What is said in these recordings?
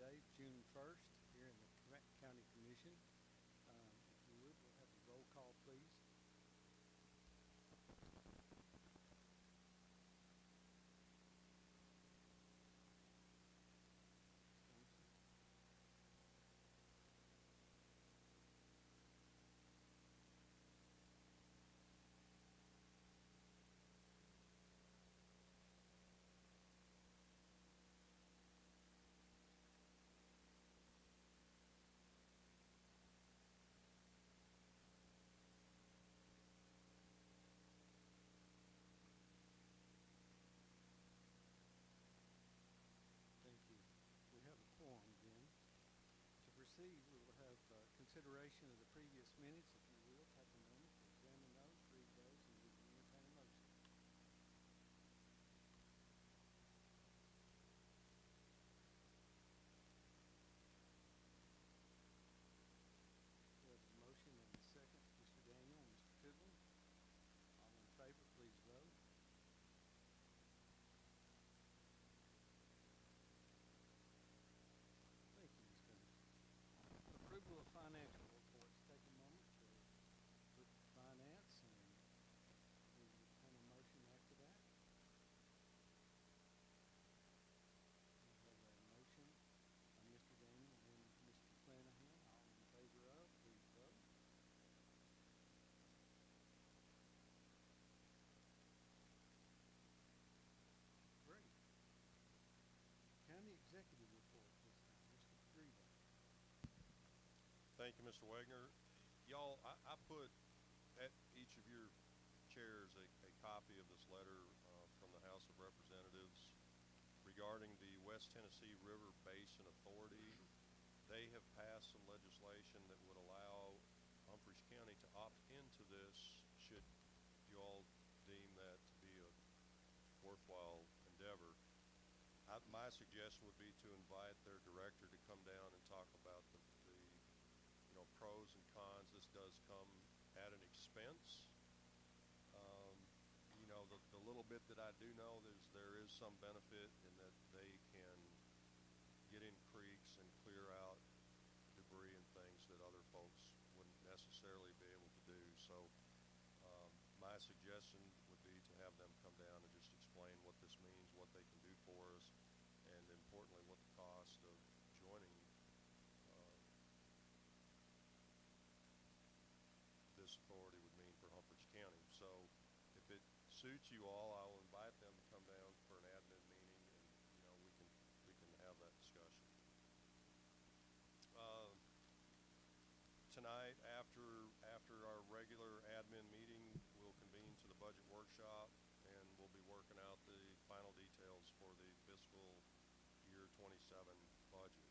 today, June 1st, here in the County Commission. If you would, we'll have a roll call, please. Thank you. We have a quorum then. To proceed, we will have consideration of the previous minutes. If you will, take a moment to examine those, read those, and we can entertain a motion. We have a motion and a second. Mr. Daniel and Mr. Goodwin. All in favor, please vote. Thank you, Ms. Coombs. Approval of financial reports. Take a moment to look at finance, and we will have a motion after that. We have a motion by Mr. Daniel and Mr. Flanagan. All in favor of, please vote. Great. County Executive Report this time. Mr. Greba. Thank you, Mr. Wagner. Y'all, I put at each of your chairs a copy of this letter from the House of Representatives regarding the West Tennessee River Basin Authority. They have passed some legislation that would allow Humphreys County to opt into this should you all deem that to be a worthwhile endeavor. My suggestion would be to invite their director to come down and talk about the pros and cons. This does come at an expense. The little bit that I do know there is some benefit in that they can get in creeks and clear out debris and things that other folks wouldn't necessarily be able to do. So my suggestion would be to have them come down and just explain what this means, what they can do for us, and importantly, what the cost of joining this authority would mean for Humphreys County. So if it suits you all, I will invite them to come down for an admin meeting, and we can have that discussion. Tonight, after our regular admin meeting, we'll convene to the budget workshop, and we'll be working out the final details for the fiscal year 27 budget.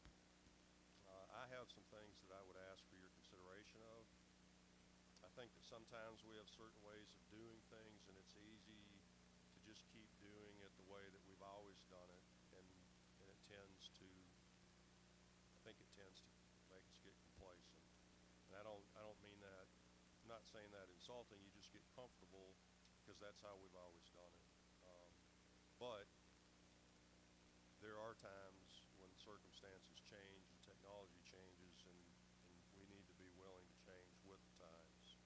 I have some things that I would ask for your consideration of. I think that sometimes we have certain ways of doing things, and it's easy to just keep doing it the way that we've always done it, and it tends to, I think it tends to make us get complacent. And I don't mean that, I'm not saying that insulting, you just get comfortable because that's how we've always done it. But there are times when circumstances change and technology changes, and we need to be willing to change with the times.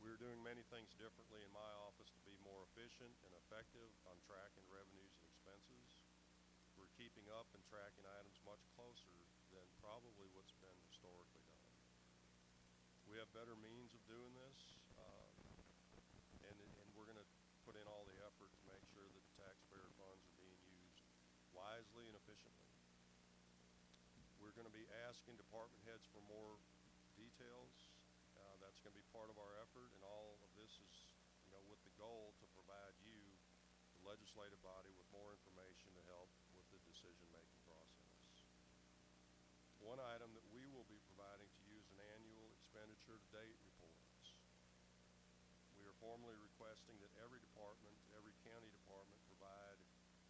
We're doing many things differently in my office to be more efficient and effective on tracking revenues and expenses. We're keeping up and tracking items much closer than probably what's been historically done. We have better means of doing this, and we're going to put in all the effort to make sure that the taxpayer funds are being used wisely and efficiently. We're going to be asking department heads for more details. That's going to be part of our effort, and all of this is, with the goal to provide you, the legislative body, with more information to help with the decision-making process. One item that we will be providing to you is an annual expenditure-to-date reports. We are formally requesting that every department, every county department, provide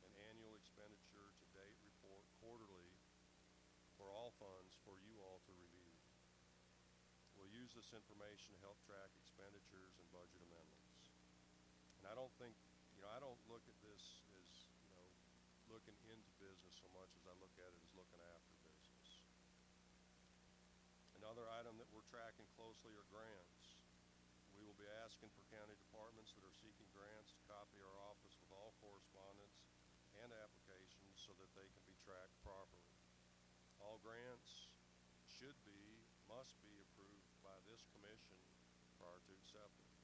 an annual expenditure-to-date report quarterly for all funds for you all to review. We'll use this information to help track expenditures and budget amendments. And I don't think, I don't look at this as, looking into business so much as I look at it as looking after business. Another item that we're tracking closely are grants. We will be asking for county departments that are seeking grants to copy our office with all correspondence and applications so that they can be tracked properly. All grants must be approved by this commission prior to acceptance.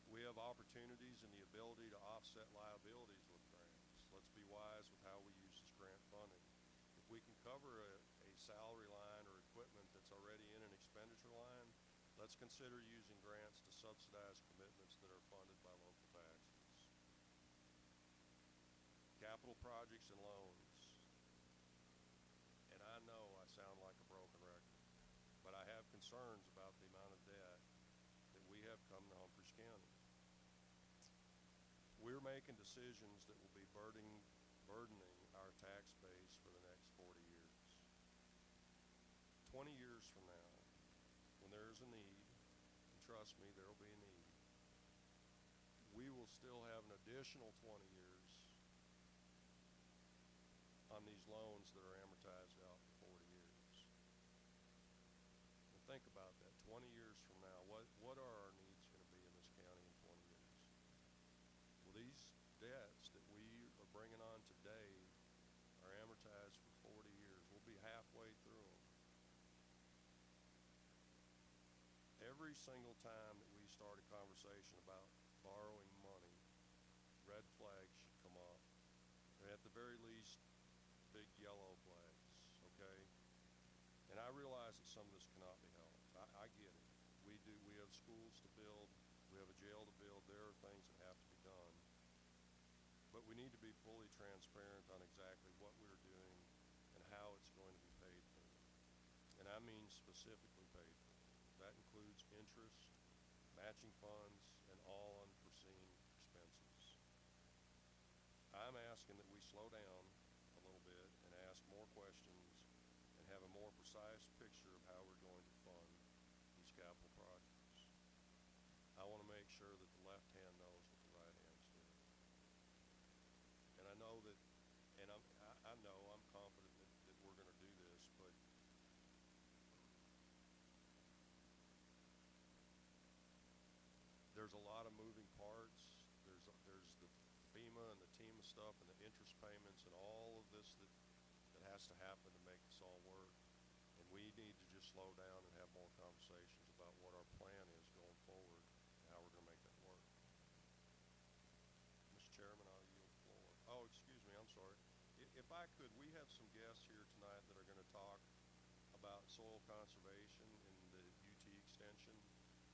We have opportunities and the ability to offset liabilities with grants. Let's be wise with how we use this grant funding. If we can cover a salary line or equipment that's already in an expenditure line, let's consider using grants to subsidize commitments that are funded by local taxes. Capital projects and loans. And I know I sound like a broken record, but I have concerns about the amount of debt that we have come to Humphreys County. We're making decisions that will be burdening our tax base for the next 40 years. 20 years from now, when there is a need, and trust me, there will be a need, we will still have an additional 20 years on these loans that are amortized out for 40 years. And think about that. 20 years from now, what are our needs going to be in this county in 20 years? Well, these debts that we are bringing on today are amortized for 40 years. We'll be halfway through them. Every single time that we start a conversation about borrowing money, red flags should come up. And at the very least, big yellow flags, okay? And I realize that some of this cannot be helped. I get it. We have schools to build. We have a jail to build. There are things that have to be done. But we need to be fully transparent on exactly what we're doing and how it's going to be paid for. And I mean specifically paid for. That includes interest, matching funds, and all unforeseen expenses. I'm asking that we slow down a little bit and ask more questions and have a more precise picture of how we're going to fund these capital projects. I want to make sure that the left hand knows what the right hand's doing. And I know that, and I'm confident that we're going to do this, but there's a lot of moving parts. There's the FEMA and the TEMA stuff and the interest payments and all of this that has to happen to make this all work. And we need to just slow down and have more conversations about what our plan is going forward and how we're going to make that work. Mr. Chairman, I'll yield the floor. Oh, excuse me, I'm sorry. If I could, we have some guests here tonight that are going to talk about soil conservation in the UT extension.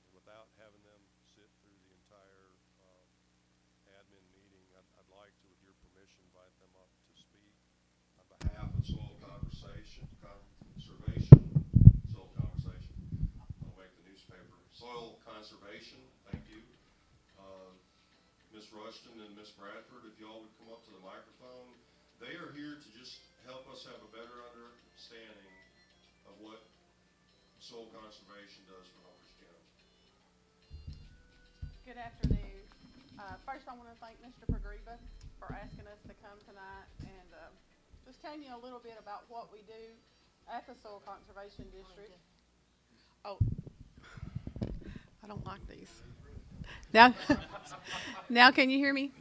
And without having them sit through the entire admin meeting, I'd like to, with your permission, invite them up to speak on behalf of Soil Conservation. I'll make the newspaper. Soil Conservation, thank you. Ms. Rushton and Ms. Bradford, if y'all would come up to the microphone. They are here to just help us have a better understanding of what soil conservation does for Humphreys County. Good afternoon. First, I want to thank Mr. Pagriba for asking us to come tonight and just telling you a little bit about what we do at the Soil Conservation District. Oh, I don't like these. Now can you hear me?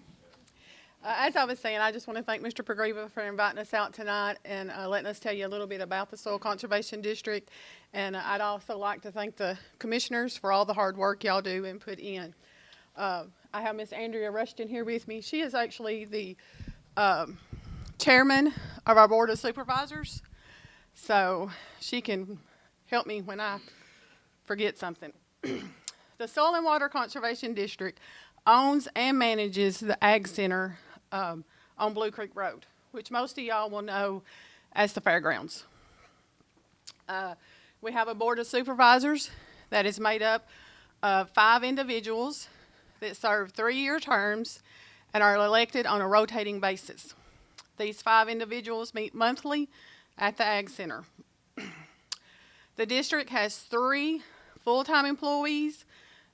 As I was saying, I just want to thank Mr. Pagriba for inviting us out tonight and letting us tell you a little bit about the Soil Conservation District. And I'd also like to thank the commissioners for all the hard work y'all do and put in. I have Miss Andrea Rushton here with me. She is actually the chairman of our Board of Supervisors, so she can help me when I forget something. The Soil and Water Conservation District owns and manages the Ag Center on Blue Creek Road, which most of y'all will know as the fairgrounds. We have a Board of Supervisors that is made up of 5 individuals that serve 3-year terms and are elected on a rotating basis. These 5 individuals meet monthly at the Ag Center. The district has 3 full-time employees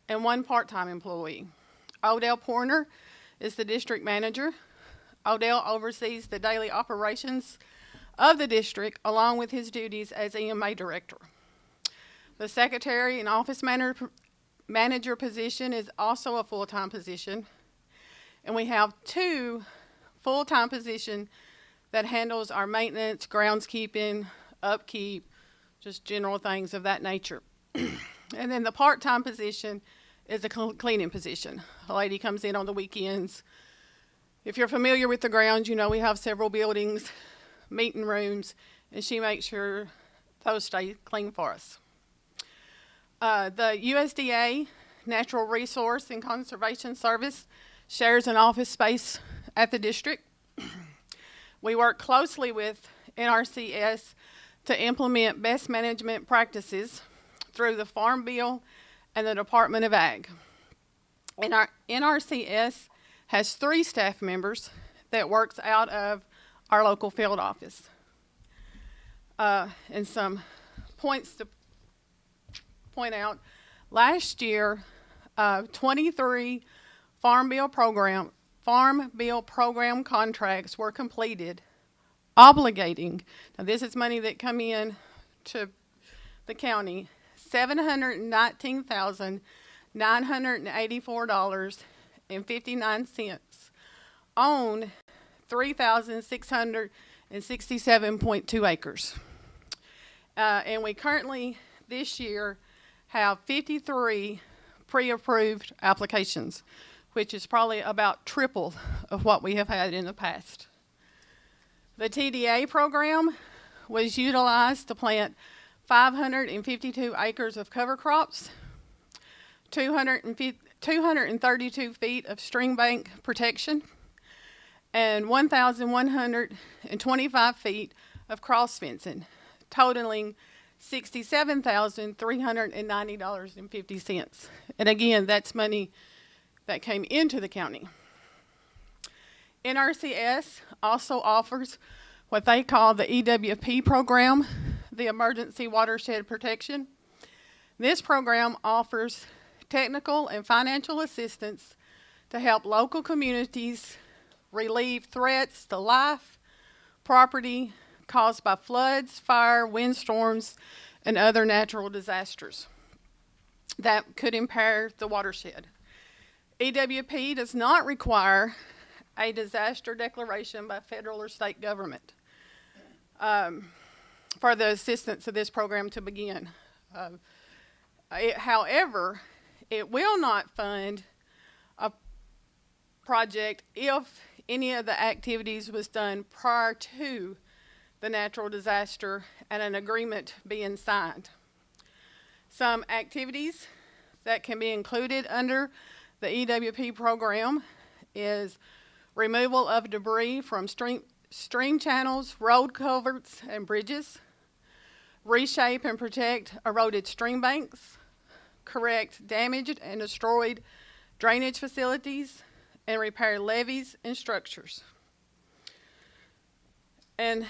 and 1 part-time employee. Odell Porner is the district manager. Odell oversees the daily operations of the district, along with his duties as EMA director. The secretary and office manager position is also a full-time position, and we have 2 full-time positions that handles our maintenance, groundskeeping, upkeep, just general things of that nature. And then the part-time position is a cleaning position. A lady comes in on the weekends. If you're familiar with the grounds, you know we have several buildings, meeting rooms, and she makes sure those stay clean for us. The USDA, Natural Resource and Conservation Service, shares an office space at the district. We work closely with NRCS to implement best management practices through the Farm Bill and the Department of Ag. And our NRCS has 3 staff members that works out of our local field office. And some points to point out, last year, 23 Farm Bill program contracts were completed, obligating, now this is money that come in to the county, $719,984.59 on 3,667.2 acres. And we currently, this year, have 53 pre-approved applications, which is probably about triple of what we have had in the past. The TDA program was utilized to plant 552 acres of cover crops, 232 feet of stream bank protection, and 1,125 feet of cross fencing, totaling $67,390.50. And again, that's money that came into the county. NRCS also offers what they call the EWP program, the Emergency Watershed Protection. This program offers technical and financial assistance to help local communities relieve threats to life, property caused by floods, fire, windstorms, and other natural disasters that could impair the watershed. EWP does not require a disaster declaration by federal or state government for the assistance of this program to begin. However, it will not fund a project if any of the activities was done prior to the natural disaster and an agreement being signed. Some activities that can be included under the EWP program is removal of debris from stream channels, road culverts, and bridges, reshape and protect eroded stream banks, correct damaged and destroyed drainage facilities, and repair levees and structures. And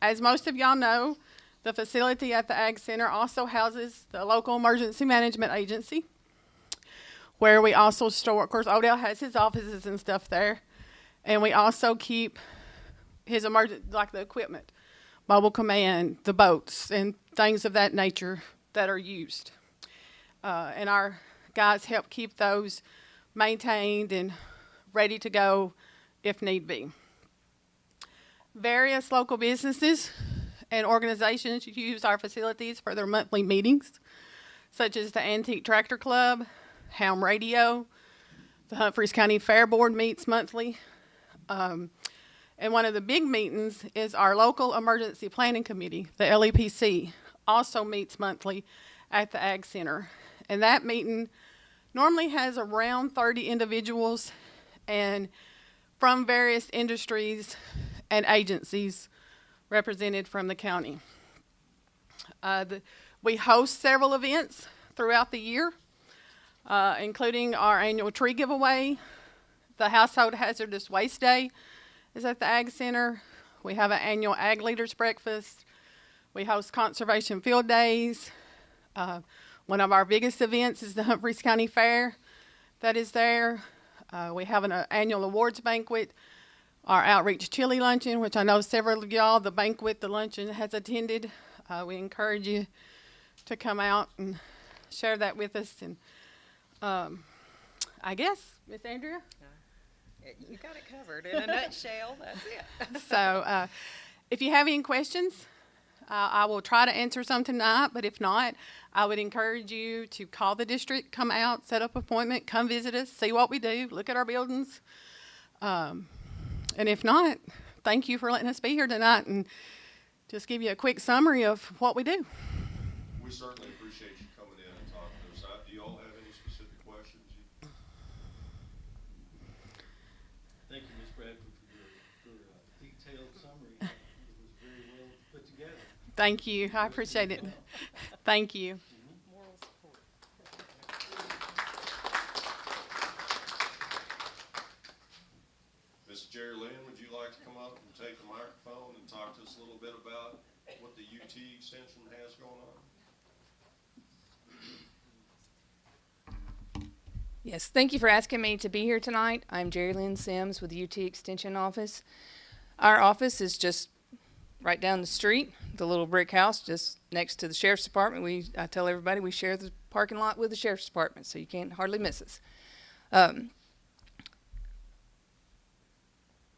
as most of y'all know, the facility at the Ag Center also houses the local emergency management agency, where we also store, of course, Odell has his offices and stuff there, and we also keep his like the equipment, mobile command, the boats, and things of that nature that are used. And our guys help keep those maintained and ready to go if need be. Various local businesses and organizations use our facilities for their monthly meetings, such as the Antique Tractor Club, Ham Radio, the Humphreys County Fair Board meets monthly. And one of the big meetings is our local emergency planning committee, the LEPC, also meets monthly at the Ag Center. And that meeting normally has around 30 individuals and from various industries and agencies represented from the county. We host several events throughout the year, including our annual tree giveaway. The Household Hazardous Waste Day is at the Ag Center. We have an annual Ag Leaders Breakfast. We host conservation field days. One of our biggest events is the Humphreys County Fair that is there. We have an annual awards banquet. our outreach chili luncheon, which I know several of y'all, the banquet, the luncheon has attended. We encourage you to come out and share that with us. And I guess, Miss Andrea. You got it covered in a nutshell. That's it. So if you have any questions, I will try to answer some tonight, but if not, I would encourage you to call the district, come out, set up an appointment, come visit us, see what we do, look at our buildings. And if not, thank you for letting us be here tonight and just give you a quick summary of what we do. We certainly appreciate you coming in and talking to us. Do you all have any specific questions? Thank you, Ms. Bradford, for your detailed summary. It was very well put together. Thank you. I appreciate it. Thank you. Moral support. Ms. Jerry Lynn, would you like to come up and take the microphone and talk to us a little bit about what the UT extension has going on? Yes, thank you for asking me to be here tonight. I'm Jerry Lynn Sims with the UT Extension Office. Our office is just right down the street, the little brick house just next to the Sheriff's Department. I tell everybody we share the parking lot with the Sheriff's Department, so you can't hardly miss us.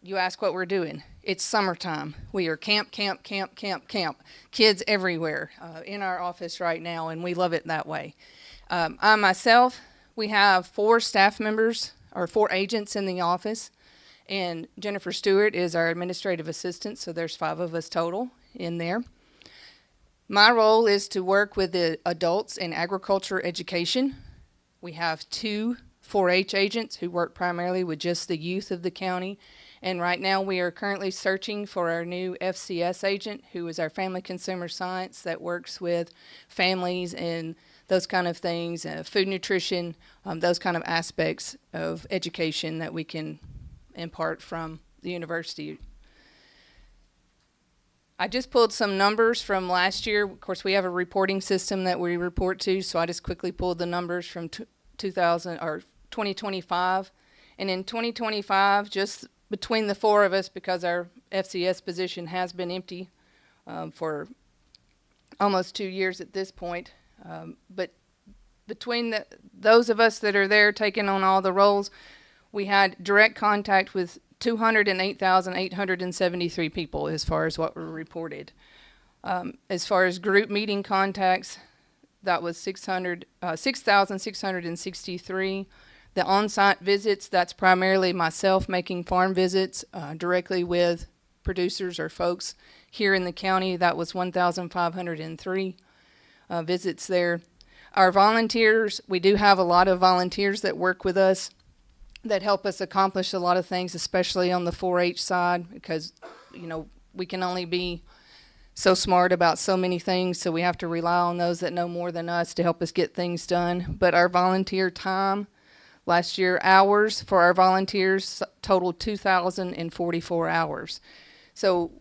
You ask what we're doing. It's summertime. We are camp. Kids everywhere in our office right now, and we love it that way. I myself, we have 4 staff members, or 4 agents in the office, and Jennifer Stewart is our administrative assistant, so there's 5 of us total in there. My role is to work with the adults in agriculture education. We have 2 4-H agents who work primarily with just the youth of the county, and right now we are currently searching for our new FCS agent, who is our family consumer science that works with families and those kind of things, food nutrition, those kind of aspects of education that we can impart from the university. I just pulled some numbers from last year. Of course, we have a reporting system that we report to, so I just quickly pulled the numbers from 2025. And in 2025, just between the 4 of us, because our FCS position has been empty for almost 2 years at this point, but between those of us that are there taking on all the roles, we had direct contact with 208,873 people as far as what were reported. As far as group meeting contacts, that was 6,663. The on-site visits, that's primarily myself making farm visits directly with producers or folks here in the county. That was 1,503 visits there. Our volunteers, we do have a lot of volunteers that work with us that help us accomplish a lot of things, especially on the 4-H side, because, you know, we can only be so smart about so many things, so we have to rely on those that know more than us to help us get things done. But our volunteer time, last year, hours for our volunteers totaled 2,044 hours. So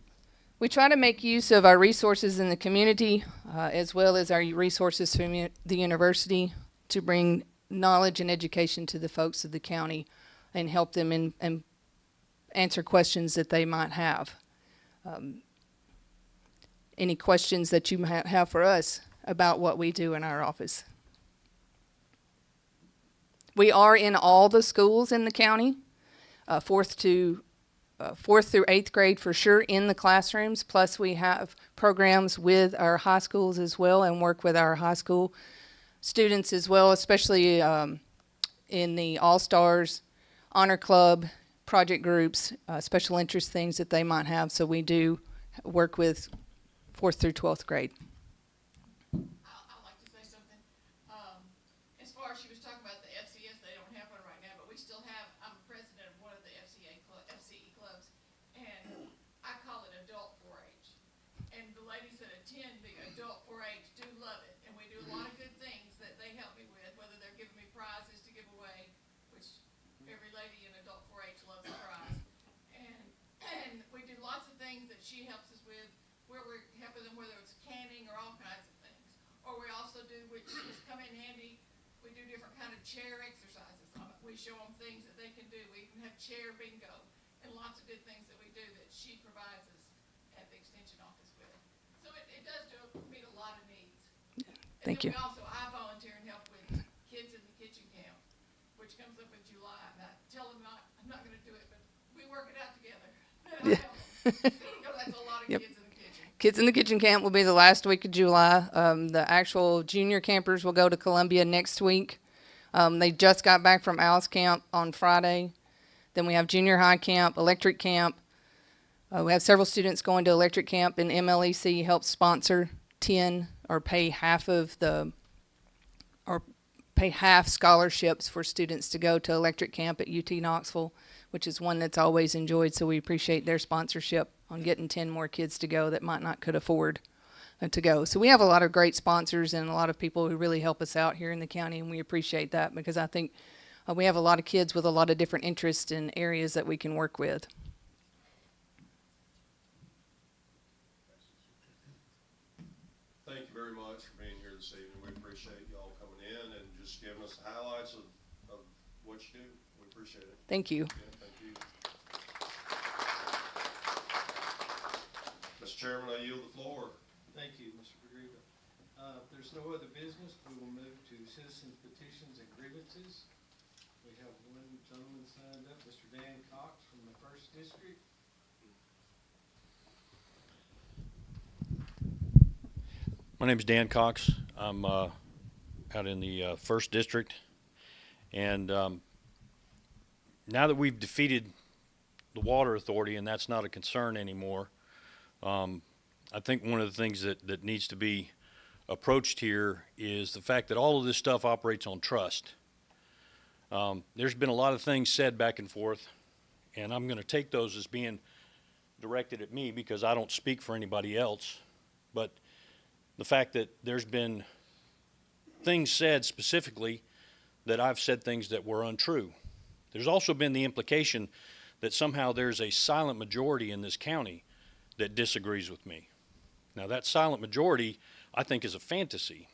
we try to make use of our resources in the community as well as our resources from the university to bring knowledge and education to the folks of the county and help them and answer questions that they might have. Any questions that you might have for us about what we do in our office? We are in all the schools in the county, 4th through 8th grade for sure in the classrooms, plus we have programs with our high schools as well and work with our high school students as well, especially in the All-Stars, Honor Club, project groups, special interest things that they might have. So we do work with 4th through 12th grade. I'd like to say something. As far as she was talking about the FCS, they don't have one right now, but we still have, I'm president of one of the FCE clubs, and I call it adult 4-H. And the ladies that attend the adult 4-H do love it, and we do a lot of good things that they help me with, whether they're giving me prizes to give away, which every lady in adult 4-H loves a prize. And we do lots of things that she helps us with, where we're helping them, whether it's canning or all kinds of things. Or we also do, which has come in handy, we do different kind of chair exercises. We show them things that they can do. We even have chair bingo and lots of good things that we do that she provides us at the extension office with. So it does meet a lot of needs. Thank you. And then I volunteer and help with Kids in the Kitchen Camp, which comes up in July. And I tell them I'm not gonna do it, but we work it out together. And I help them. Because that's a lot of Yep. kids in the kitchen. Kids in the Kitchen Camp will be the last week of July. The actual junior campers will go to Columbia next week. They just got back from Alice Camp on Friday. Then we have junior high camp, electric camp. We have several students going to electric camp, and MLEC helps sponsor 10 or pay half scholarships for students to go to electric camp at UT Knoxville, which is one that's always enjoyed. So we appreciate their sponsorship on getting 10 more kids to go that might not could afford to go. So we have a lot of great sponsors and a lot of people who really help us out here in the county, and we appreciate that because I think we have a lot of kids with a lot of different interests and areas that we can work with. Thank you very much for being here this evening. We appreciate y'all coming in and just giving us the highlights of what you do. We appreciate it. Thank you. Yeah, thank you. Mr. Chairman, I yield the floor. Thank you, Mr. Pagriba. If there's no other business, we will move to citizens petitions and grievances. We have one gentleman signed up, Mr. Dan Cox from the First District. My name is Dan Cox. I'm out in the First District, and now that we've defeated the Water Authority and that's not a concern anymore, I think one of the things that needs to be approached here is the fact that all of this stuff operates on trust. There's been a lot of things said back and forth, and I'm going to take those as being directed at me because I don't speak for anybody else, but the fact that there's been things said specifically that I've said things that were untrue. There's also been the implication that somehow there's a silent majority in this county that disagrees with me. Now, that silent majority, I think, is a fantasy.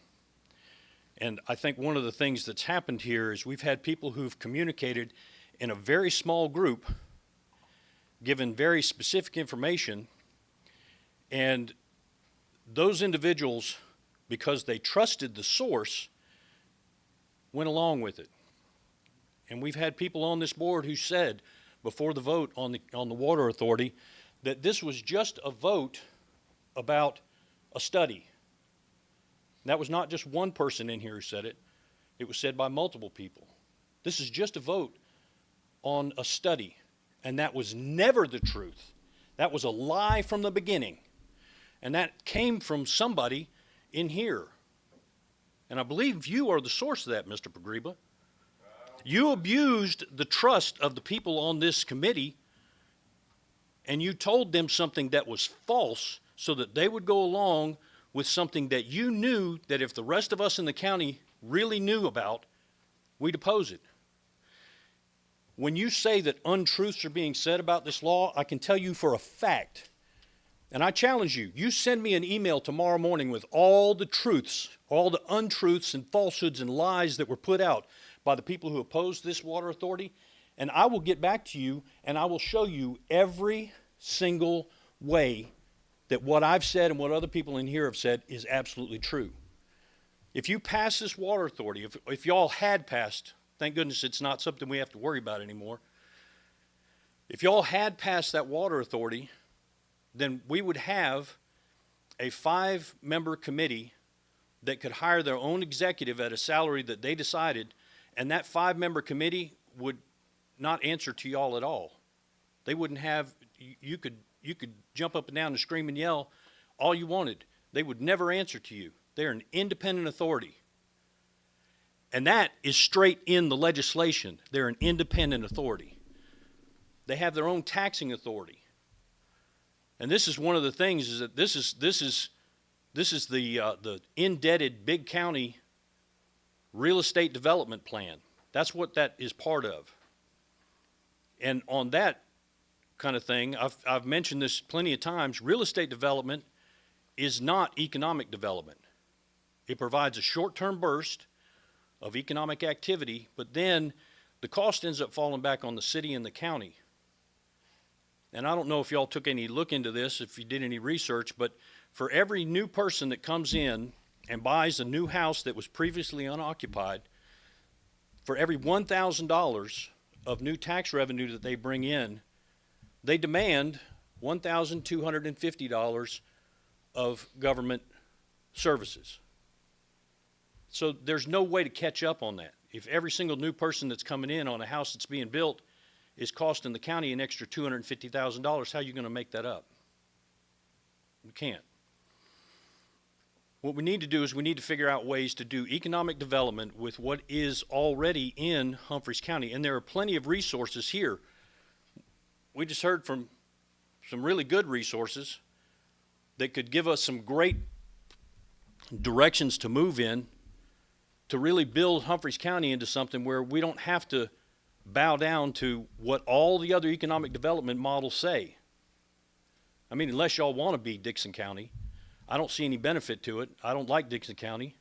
And I think one of the things that's happened here is we've had people who've communicated in a very small group, given very specific information, and those individuals, because they trusted the source, went along with it. And we've had people on this board who said before the vote on the Water Authority that this was just a vote about a study. That was not just one person in here who said it. It was said by multiple people. This is just a vote on a study. And that was never the truth. That was a lie from the beginning. And that came from somebody in here. And I believe you are the source of that, Mr. Pagriba. You abused the trust of the people on this committee, and you told them something that was false so that they would go along with something that you knew that if the rest of us in the county really knew about, we'd oppose it. When you say that untruths are being said about this law, I can tell you for a fact, and I challenge you, you send me an email tomorrow morning with all the truths, all the untruths and falsehoods and lies that were put out by the people who opposed this Water Authority, and I will get back to you and I will show you every single way that what I've said and what other people in here have said is absolutely true. If you pass this Water Authority, if y'all had passed, thank goodness it's not something we have to worry about anymore. If y'all had passed that Water Authority, then we would have a 5-member committee that could hire their own executive at a salary that they decided, and that 5-member committee would not answer to y'all at all. They wouldn't have, you could jump up and down and scream and yell all you wanted. They would never answer to you. They're an independent authority. And that is straight in the legislation. They're an independent authority. They have their own taxing authority. And this is one of the things is that this is the indebted big county real estate development plan. That's what that is part of. And on that kind of thing, I've mentioned this plenty of times, real estate development is not economic development. It provides a short-term burst of economic activity, but then the cost ends up falling back on the city and the county. and I don't know if y'all took any look into this, if you did any research, but for every new person that comes in and buys a new house that was previously unoccupied, for every $1,000 of new tax revenue that they bring in, they demand $1,250 of government services. So there's no way to catch up on that. If every single new person that's coming in on a house that's being built is costing the county an extra $250,000, how are you going to make that up? You can't. What we need to do is we need to figure out ways to do economic development with what is already in Humphreys County. And there are plenty of resources here. We just heard from some really good resources that could give us some great directions to move in to really build Humphreys County into something where we don't have to bow down to what all the other economic development models say. I mean, unless y'all want to be Dixon County, I don't see any benefit to it. I don't like Dixon County,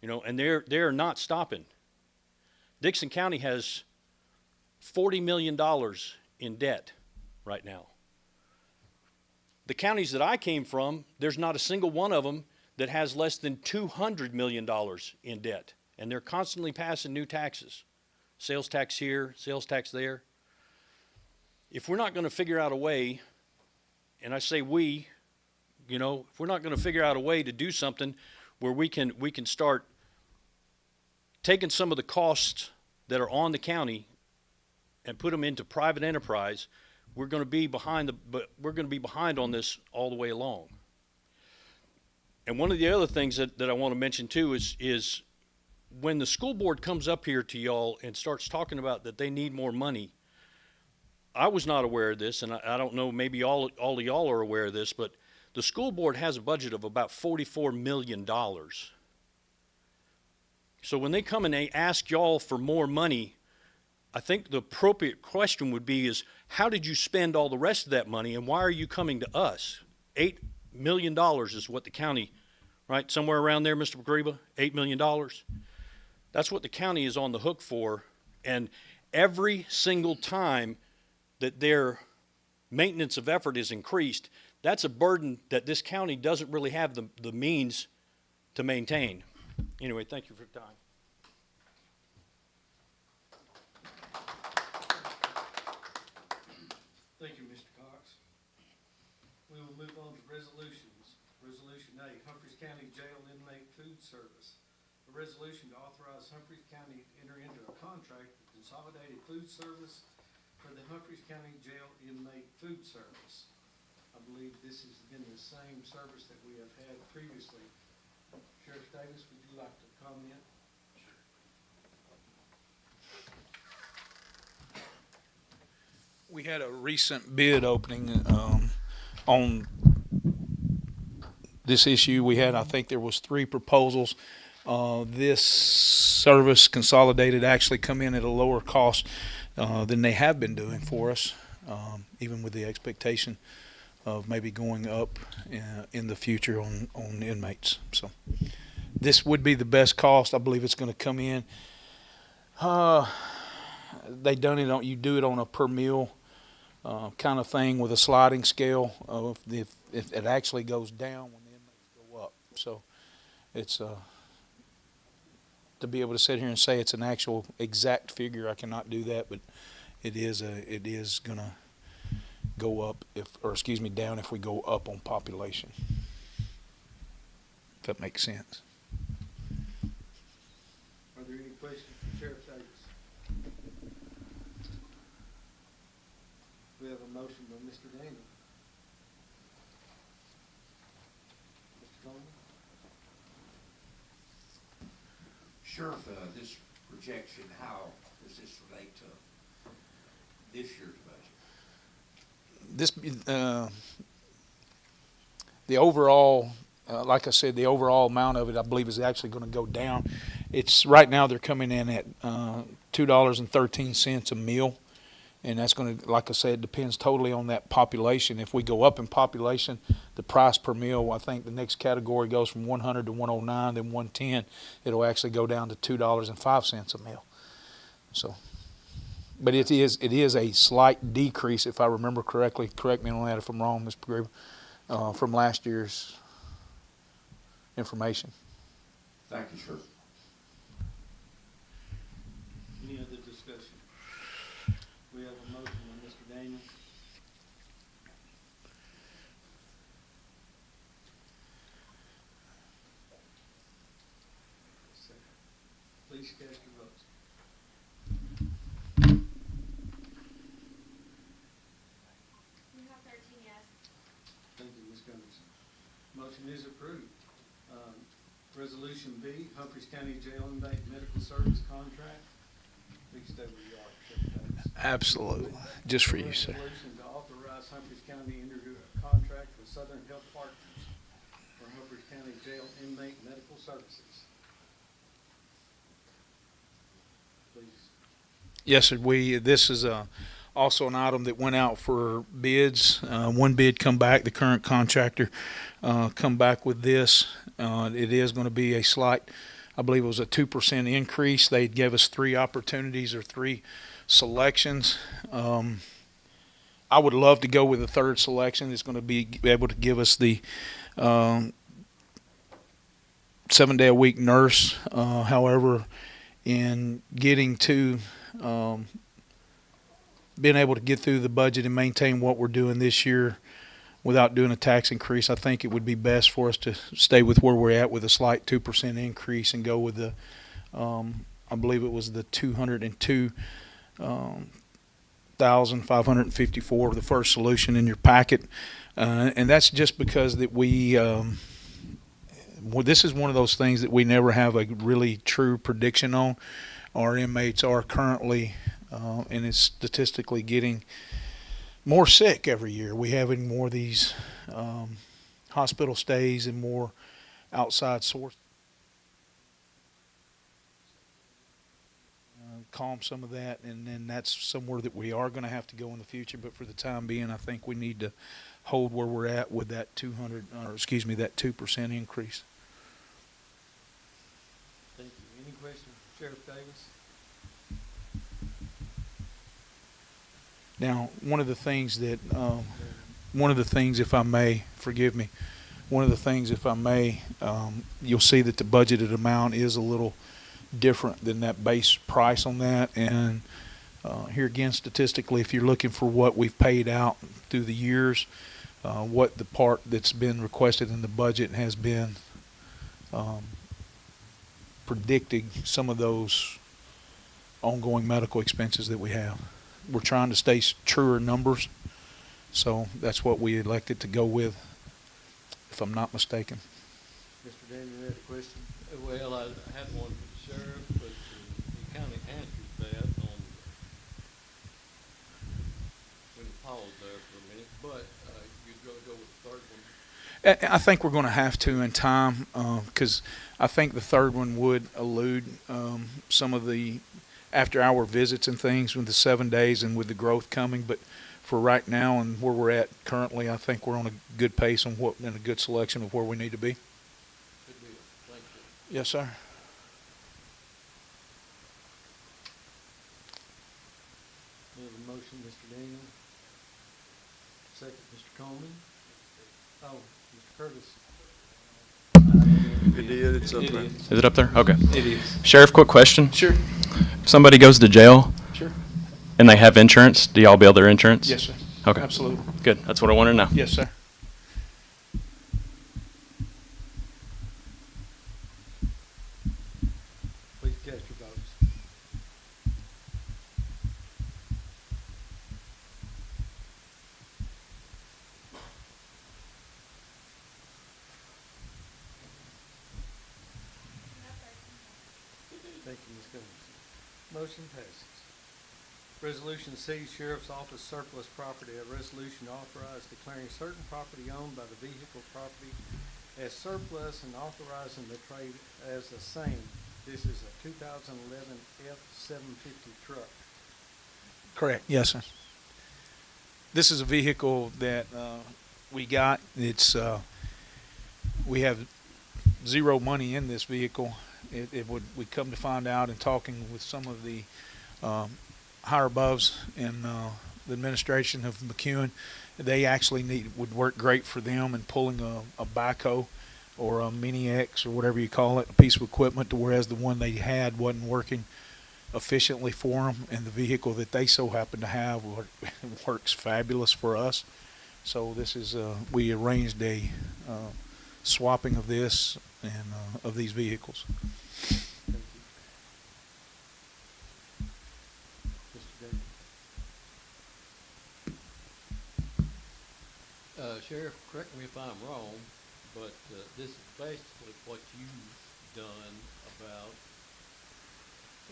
you know, and they're not stopping. Dixon County has $40 million in debt right now. The counties that I came from, there's not a single one of them that has less than $200 million in debt, and they're constantly passing new taxes. Sales tax here, sales tax there. If we're not going to figure out a way, and I say we, you know, if we're not going to figure out a way to do something where we can start taking some of the costs that are on the county and put them into private enterprise, we're going to be behind on this all the way along. And one of the other things that I want to mention too is when the school board comes up here to y'all and starts talking about that they need more money, I was not aware of this, and I don't know, maybe all of y'all are aware of this, but the school board has a budget of about $44 million. So when they come and they ask y'all for more money, I think the appropriate question would be is, how did you spend all the rest of that money, and why are you coming to us? $8 million is what the county, right, somewhere around there, Mr. McGreeva, $8 million. That's what the county is on the hook for, and every single time that their maintenance of effort is increased, that's a burden that this county doesn't really have the means to maintain. Anyway, thank you for your time. Thank you, Mr. Cox. We will move on to resolutions. Resolution A, Humphreys County Jail Inmate Food Service. A resolution to authorize Humphreys County to enter into a contract with Consolidated Food Service for the Humphreys County Jail Inmate Food Service. I believe this has been the same service that we have had previously. Sheriff Davis, would you like to comment? We had a recent bid opening on this issue. We had, I think there was 3 proposals. This service, Consolidated, actually come in at a lower cost than they have been doing for us, even with the expectation of maybe going up in the future on inmates. So this would be the best cost. I believe it's going to come in. They done it on, you do it on a per meal kind of thing with a sliding scale of if it actually goes down when the inmates go up. So it's to be able to sit here and say it's an actual exact figure, I cannot do that, but it is gonna go up down if we go up on population. If that makes sense. Are there any questions for Sheriff Davis? We have a motion by Mr. Daniel. Mr. Coleman? Sheriff, this projection, how does this relate to this year's budget? The overall, like I said, the overall amount of it, I believe, is actually going to go down. It's right now they're coming in at $2.13 a meal, and that's going to, like I said, depends totally on that population. If we go up in population, the price per meal, I think the next category goes from 100 to 109, then 110. It'll actually go down to $2.05 a meal. So But it is a slight decrease, if I remember correctly. Correct me on that if I'm wrong, Mr. Griever, from last year's information. Thank you, Sheriff. Any other discussion? We have a motion by Mr. Daniel. Second. Please cast your votes. You have 13 yes. Thank you, Ms. Gunderson. Motion is approved. Resolution B, Humphreys County Jail Inmate Medical Service Contract. Please stay where you are, Sheriff Davis. Absolutely. Just for you, sir. Resolution to authorize Humphreys County to enter a contract with Southern Health Partners for Humphreys County Jail Inmate Medical Services. Please. Yes, sir. This is also an item that went out for bids. One bid come back, the current contractor come back with this. It is going to be a slight, I believe it was a 2% increase. They gave us 3 opportunities or 3 selections. I would love to go with the third selection. It's going to be able to give us the 7-day-a-week nurse. However, in getting to being able to get through the budget and maintain what we're doing this year without doing a tax increase, I think it would be best for us to stay with where we're at with a slight 2% increase and go with the, I believe it was the 202,554, the first solution in your packet. And that's just because that well, this is one of those things that we never have a really true prediction on. Our inmates are currently, and it's statistically getting more sick every year. We having more of these hospital stays and more outside source. Calm some of that, and then that's somewhere that we are going to have to go in the future. But for the time being, I think we need to hold where we're at with that that 2% increase. Thank you. Any questions, Sheriff Davis? Now, one of the things, if I may, forgive me, you'll see that the budgeted amount is a little different than that base price on that. And here again, statistically, if you're looking for what we've paid out through the years, what the part that's been requested in the budget has been predicting some of those ongoing medical expenses that we have. We're trying to stay truer numbers, so that's what we elected to go with, if I'm not mistaken. Mr. Daniel, you had a question? Well, I had one for the sheriff, but he kind of answered that on, when he paused there for a minute, but you'd go with the third one? I think we're going to have to in time, because I think the third one would elude some of the after-hour visits and things with the 7 days and with the growth coming. But for right now and where we're at currently, I think we're on a good pace and a good selection of where we need to be. Good deal. Thank you. Yes, sir. We have a motion, Mr. Daniel. Second, Mr. Coleman. Oh, Mr. Curtis. It did, it's up there. Is it up there? Okay. It is. Sheriff, quick question. Sure. If somebody goes to jail Sure. and they have insurance, do y'all bill their insurance? Yes, sir. Okay. Absolutely. Good. That's what I wanted to know. Yes, sir. Please cast your votes. Thank you, Ms. Gunderson. Motion passes. Resolution C, Sheriff's Office surplus property, a resolution to authorize declaring certain property owned by the vehicle property as surplus and authorizing the trade as the same. This is a 2011 F-750 truck. Correct. Yes, sir. This is a vehicle that we got. It's we have zero money in this vehicle. We come to find out in talking with some of the higher abouts in the administration of McEwen, they actually would work great for them in pulling a backhoe or a Mini X or whatever you call it, a piece of equipment, to whereas the one they had wasn't working efficiently for them, and the vehicle that they so happen to have works fabulous for us. So this is we arranged a swapping of this and of these vehicles. Thank you. Mr. Daniel. Sheriff, correct me if I'm wrong, but this is basically what you've done about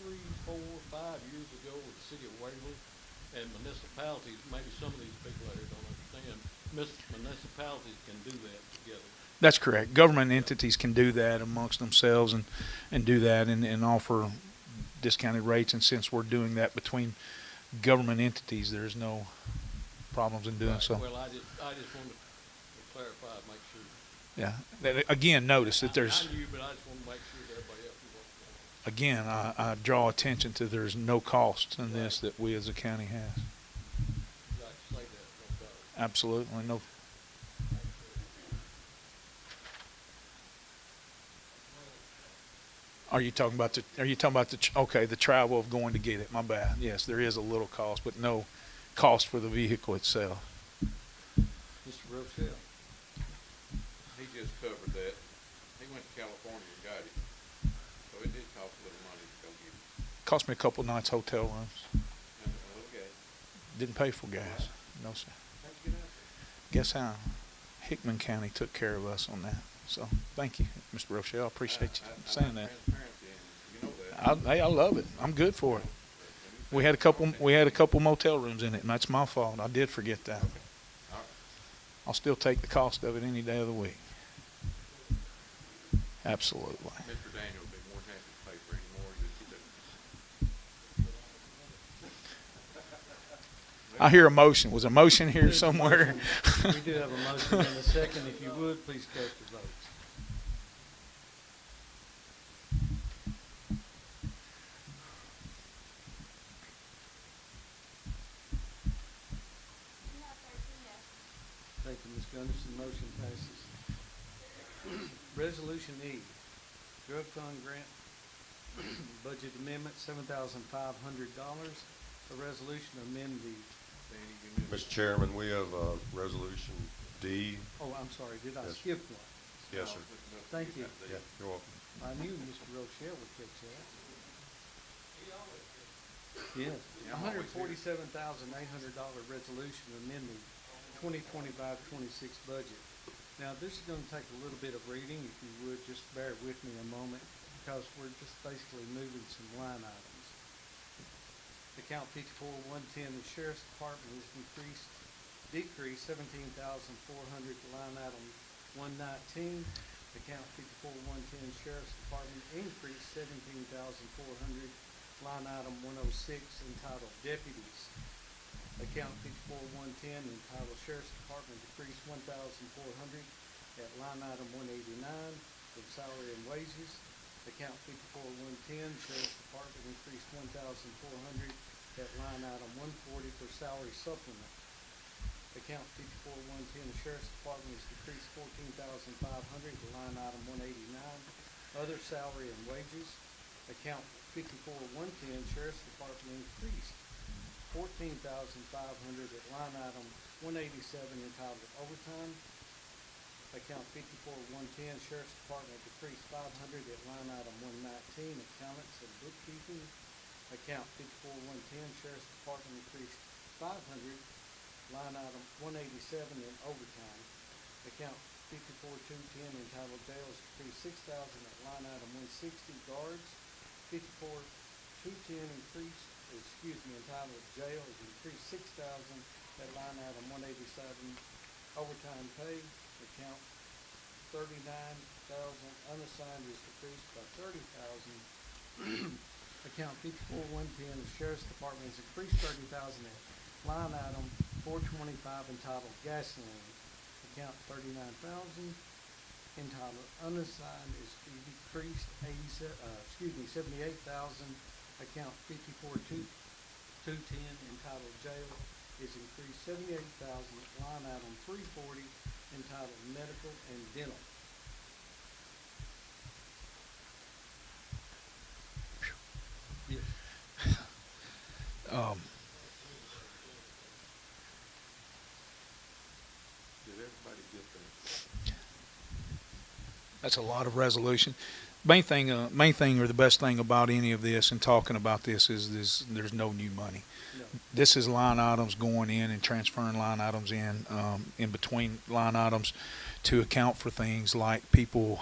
3, 4, 5 years ago with the city of Waverly and municipalities. Maybe some of these people out here don't understand. Municipalities can do that together. That's correct. Government entities can do that amongst themselves and do that and offer discounted rates. And since we're doing that between government entities, there's no problems in doing Right. so. Well, I just wanted to clarify, make sure. Yeah. Again, notice that I there's, knew, but I just want to make sure that everybody else knew what's going on. again, I draw attention to there's no cost in this that we as a county have. You like to say that, no doubt. Absolutely no. Are you talking about okay, the travel of going to get it? My bad. Yes, there is a little cost, but no cost for the vehicle itself. Mr. Rochelle. He just covered that. He went to California and got it. So it did cost a little money to go get it. Cost me a couple nights hotel rooms. And a little gas. Didn't pay for gas. No, sir. How'd you get out Guess how? Hickman County took care of us on that. So thank you, Mr. Rochelle. I appreciate you saying that. Transparency, and you know that. Hey, I love it. I'm good for it. We had a couple motel rooms in it, and that's my fault. I did forget that. All right. I'll still take the cost of it any day of the week. Absolutely. Mr. Daniel would be more than happy to pay for any more that you do. I hear a motion. Was a motion here somewhere? We do have a motion and a second. If you would, please cast your votes. You have 13 yes. Thank you, Ms. Gunderson. Motion passes. Resolution E, drug fund grant, budget amendment, $7,500. A resolution to amend the, Mr. Chairman, we have Resolution D. oh, I'm sorry, did I Yes. skip one? Yes, sir. Thank you. Yeah, you're welcome. I knew Mr. Rochelle would catch that. Yes, $147,800 resolution to amend the 2025-26 budget. Now, this is gonna take a little bit of reading, if you would, just bear with me a moment, because we're just basically moving some line items. Account 54-110, the Sheriff's Department is decreased $17,400 to line item 119. Account 54-110, Sheriff's Department increased $17,400, line item 106, entitled Deputies. Account 54-110, entitled Sheriff's Department, decreased $1,400 at line item 189 for salary and wages. Account 54-110, Sheriff's Department, increased $1,400 at line item 140 for salary supplement. Account 54-110, Sheriff's Department, is decreased $14,500 to line item 189, other salary and wages. Account 54-110, Sheriff's Department, increased $14,500 at line item 187, entitled overtime. Account 54-110, Sheriff's Department, decreased $500 at line item 119, accountants and bookkeeping. Account 54-110, Sheriff's Department, increased $500, line item 187 in overtime. Account 54-210, entitled jails, decreased $6,000 at line item 160, guards. 54-210, entitled jails, increased $6,000 at line item 187, overtime pay. Account 39,000 unassigned is decreased by 30,000. Account 54-110, the Sheriff's Department has increased 30,000 at line item 425, entitled gasoline. Account 39,000, entitled unassigned, is decreased 78,000. Account 54-210, 210 entitled Jail is increased 78,000, line item 340 entitled Medical and Dental. Yes. Did everybody get that? That's a lot of resolution. Main thing or the best thing about any of this and talking about this is there's no new money. No. This is line items going in and transferring line items in between line items to account for things like people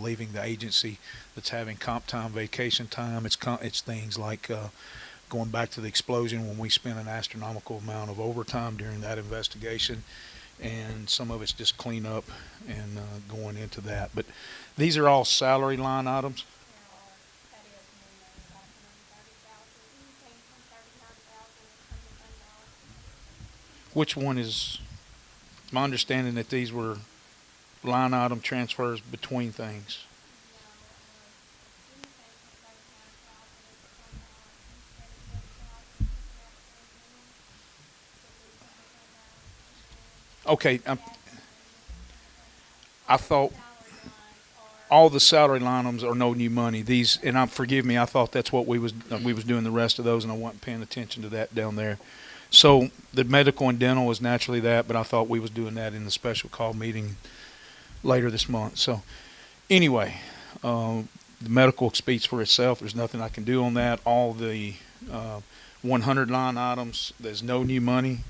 leaving the agency that's having comp time, vacation time. It's things like going back to the explosion when we spent an astronomical amount of overtime during that investigation, and some of it's just cleanup and going into that. But these are all salary line items. Which one is, my understanding that these were line item transfers between things. Okay, I thought all the salary line items are no new money. These, and forgive me, I thought that's what we was doing the rest of those, and I wasn't paying attention to that down there. So the medical and dental is naturally that, but I thought we was doing that in the special call meeting later this month. So anyway, the medical speaks for itself. There's nothing I can do on that. All the 100 line items, there's no new money.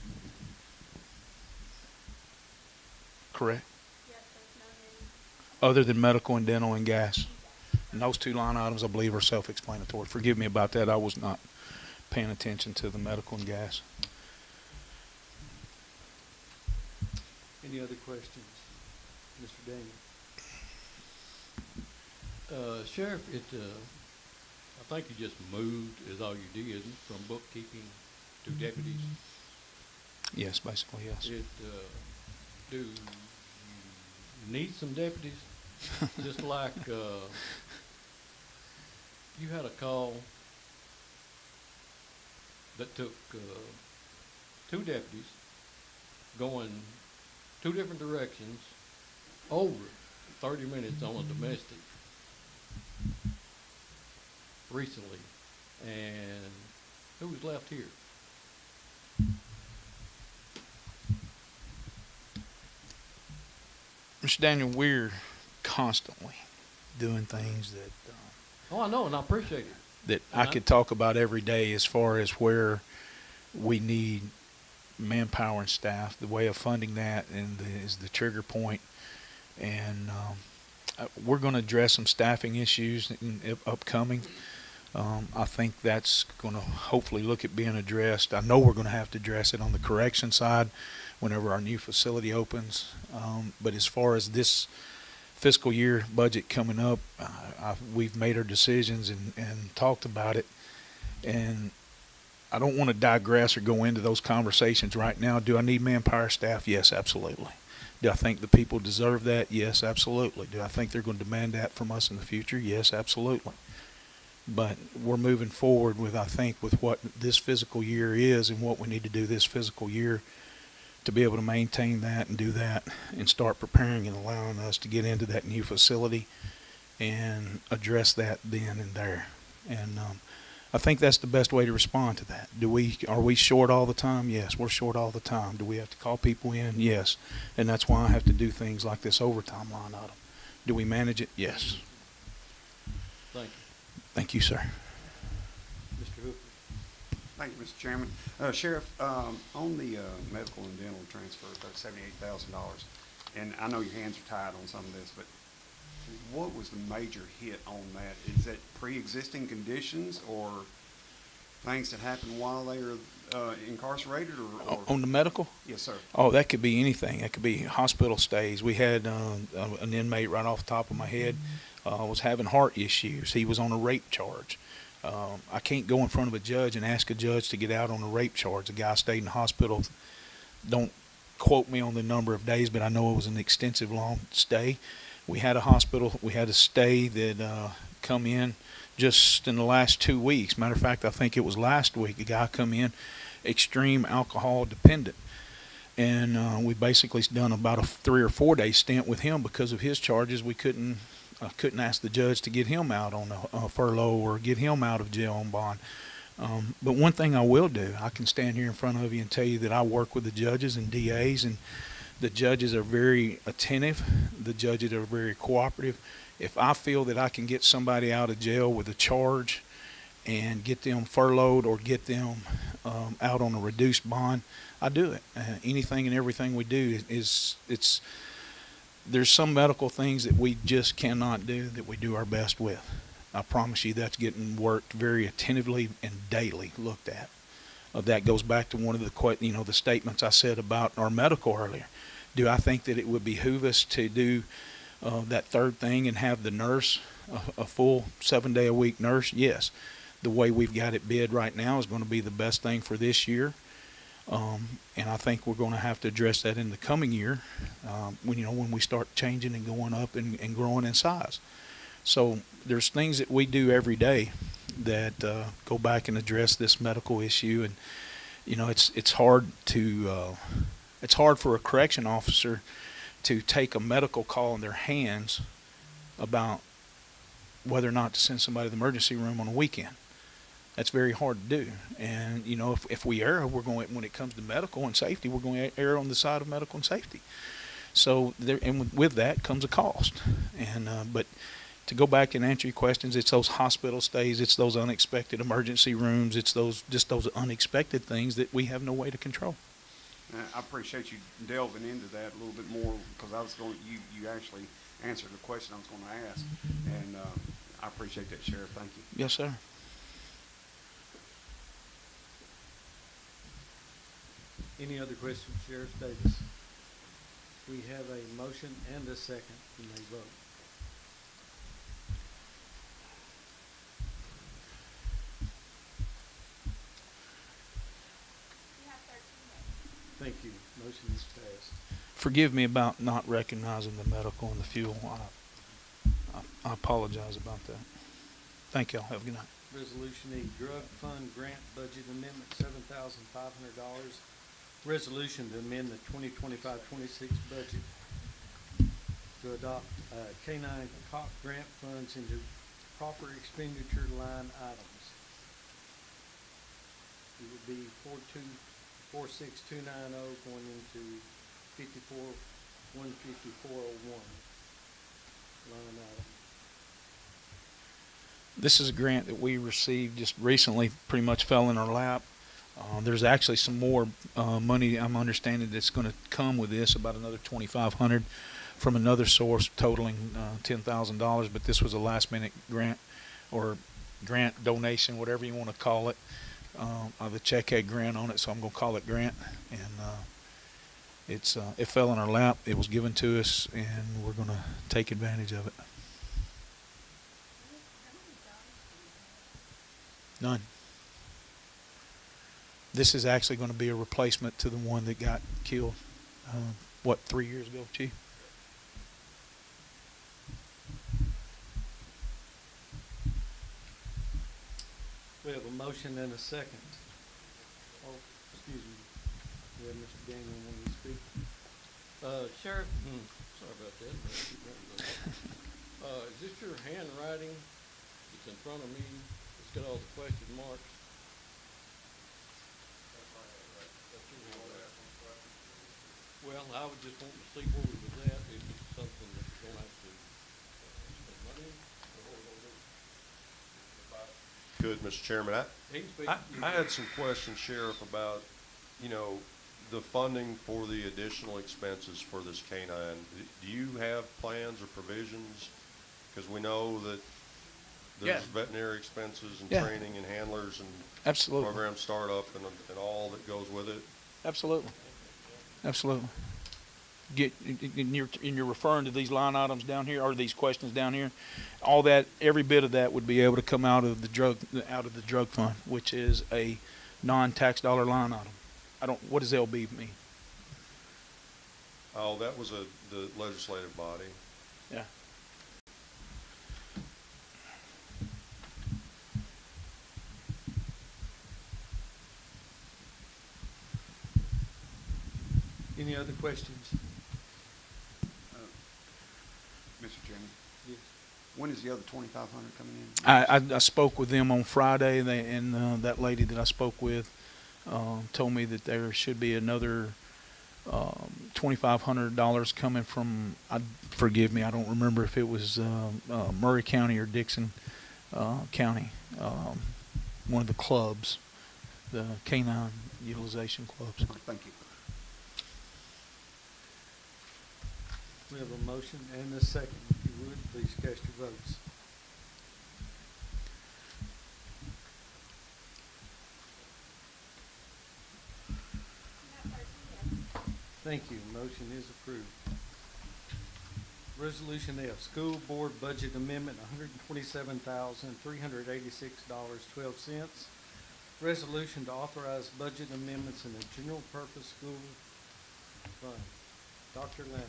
Correct? Yes, there's no new. Other than medical and dental and gas. And those two line items, I believe, are self-explanatory. Forgive me about that. I was not paying attention to the medical and gas. Any other questions? Mr. Daniel? Sheriff, I think you just moved, is all you did, from bookkeeping to deputies. Yes, basically, yes. Do you need some deputies? Just like, you had a call that took, 2 deputies going 2 different directions over 30 minutes on a domestic recently, and who was left here? Mr. Daniel, we're constantly doing things that Oh, I know, and I appreciate it. that I could talk about every day as far as where we need manpower and staff, the way of funding that, and is the trigger point. And we're going to address some staffing issues upcoming. I think that's going to hopefully look at being addressed. I know we're going to have to address it on the correction side whenever our new facility opens. But as far as this fiscal year budget coming up, we've made our decisions and talked about it. And I don't want to digress or go into those conversations right now. Do I need manpower staff? Yes, absolutely. Do I think the people deserve that? Yes, absolutely. Do I think they're going to demand that from us in the future? Yes, absolutely. But we're moving forward with, I think, with what this fiscal year is and what we need to do this fiscal year to be able to maintain that and do that and start preparing and allowing us to get into that new facility and address that then and there. And I think that's the best way to respond to that. Are we short all the time? Yes, we're short all the time. Do we have to call people in? Yes. And that's why I have to do things like this overtime line item. Do we manage it? Yes. Thank you. Thank you, sir. Mr. Hooper? Thank you, Mr. Chairman. Sheriff, on the medical and dental transfer, that's $78,000, and I know your hands are tied on some of this, but what was the major hit on that? Is it pre-existing conditions or things that happened while they were incarcerated? Or On the medical? Yes, sir. Oh, that could be anything. That could be hospital stays. We had an inmate right off the top of my head was having heart issues. He was on a rape charge. I can't go in front of a judge and ask a judge to get out on a rape charge. The guy stayed in the hospital. Don't quote me on the number of days, but I know it was an extensive, long stay. We had a hospital. We had a stay that come in just in the last 2 weeks. Matter of fact, I think it was last week, a guy come in, extreme alcohol dependent. And we basically done about a 3 or 4 day stint with him because of his charges. We couldn't ask the judge to get him out on a furlough or get him out of jail on bond. But one thing I will do, I can stand here in front of you and tell you that I work with the judges and DAs, and the judges are very attentive. The judges are very cooperative. If I feel that I can get somebody out of jail with a charge and get them furloughed or get them out on a reduced bond, I do it. Anything and everything we do there's some medical things that we just cannot do that we do our best with. I promise you that's getting worked very attentively and daily looked at. That goes back to one of the statements I said about our medical earlier. Do I think that it would behoove us to do that third thing and have the nurse, a full 7-day-a-week nurse? Yes. The way we've got it bid right now is going to be the best thing for this year. And I think we're going to have to address that in the coming year when we start changing and going up and growing in size. So there's things that we do every day that go back and address this medical issue. And, it's hard for a correction officer to take a medical call in their hands about whether or not to send somebody to the emergency room on a weekend. That's very hard to do. And, if we err, when it comes to medical and safety, we're going to err on the side of medical and safety. So with that comes a cost. And, but to go back and answer your questions, it's those hospital stays, it's those unexpected emergency rooms, it's those unexpected things that we have no way to control. I appreciate you delving into that a little bit more, because you actually answered the question I was going to ask. And I appreciate that, Sheriff. Thank you. Yes, sir. Any other questions, Sheriff Davis? We have a motion and a second. You may vote. You have 13 minutes. Thank you. Motion is passed. Forgive me about not recognizing the medical and the fuel. I apologize about that. Thank y'all. Have a good night. Resolution E, Drug Fund Grant Budget Amendment, $7,500. Resolution to amend the 2025-26 budget to adopt K-9 COP grant funds into proper expenditure line items. It would be 46290 going into 15401 line item. This is a grant that we received just recently, pretty much fell in our lap. There's actually some more money I'm understanding that's going to come with this, about another $2,500 from another source, totaling $10,000. But this was a last-minute grant or grant donation, whatever you want to call it. The check had grant on it, so I'm going to call it grant. And it fell in our lap. It was given to us, and we're going to take advantage of it. None. This is actually going to be a replacement to the one that got killed, 3 years ago, Chief? We have a motion and a second. Oh, excuse me. We have Mr. Daniel wanting to speak. Sheriff, sorry about that. Is this your handwriting? It's in front of me. It's got all the question marks. Well, I would just want to see where we was at, if it's something that we're gonna have to spend money or what we're gonna do. Good, Mr. Chairman. He can speak. I had some questions, Sheriff, about, the funding for the additional expenses for this K-9. Do you have plans or provisions? Because we know that there's veterinary expenses and training and handlers and Absolutely. program startup and all that goes with it. Absolutely. Absolutely. And you're referring to these line items down here, or these questions down here. All that, every bit of that would be able to come out of the drug fund, which is a non-tax dollar line item. What does LB mean? Oh, that was the legislative body. Yeah. Any other questions? Mr. Chairman, Yes. when is the other 2,500 coming in? I spoke with them on Friday, and that lady that I spoke with told me that there should be another $2,500 coming from. Forgive me, I don't remember if it was Murray County or Dixon County. One of the clubs, the canine utilization clubs. Thank you. We have a motion and a second. If you would, please cast your votes. You have 13 yes. Thank you. Motion is approved. Resolution F, School Board Budget Amendment, $127,386.12. Resolution to authorize budget amendments in the general purpose school fund. Dr. Lennon.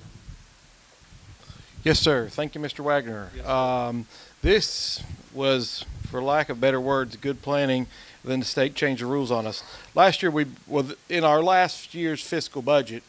Yes, sir. Thank you, Mr. Wagner. Yes, sir. This was, for lack of better words, good planning. Then the state changed the rules on us. Last year, in our last year's fiscal budget,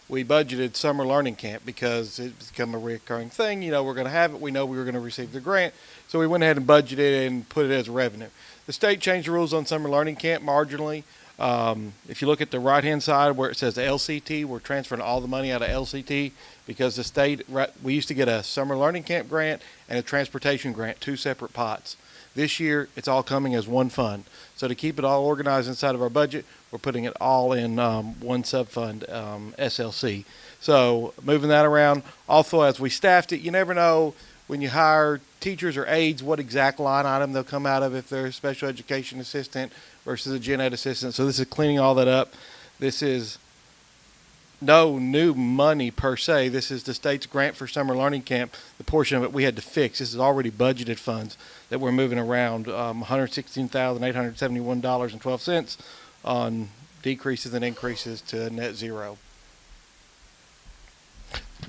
we budgeted summer learning camp because it's become a recurring thing. You know, we're going to have it. We know we were going to receive the grant. So we went ahead and budgeted it and put it as revenue. The state changed the rules on summer learning camp marginally. If you look at the right-hand side where it says LCT, we're transferring all the money out of LCT because the state, we used to get a summer learning camp grant and a transportation grant, two separate pots. This year, it's all coming as one fund. So to keep it all organized inside of our budget, we're putting it all in one sub-fund, SLC. So moving that around. Also, as we staffed it, you never know when you hire teachers or aides what exact line item they'll come out of if they're a special education assistant versus a gen ed assistant. So this is cleaning all that up. This is no new money per se. This is the state's grant for summer learning camp. The portion of it we had to fix. This is already budgeted funds that we're moving around, $116,871.12 on decreases and increases to net zero.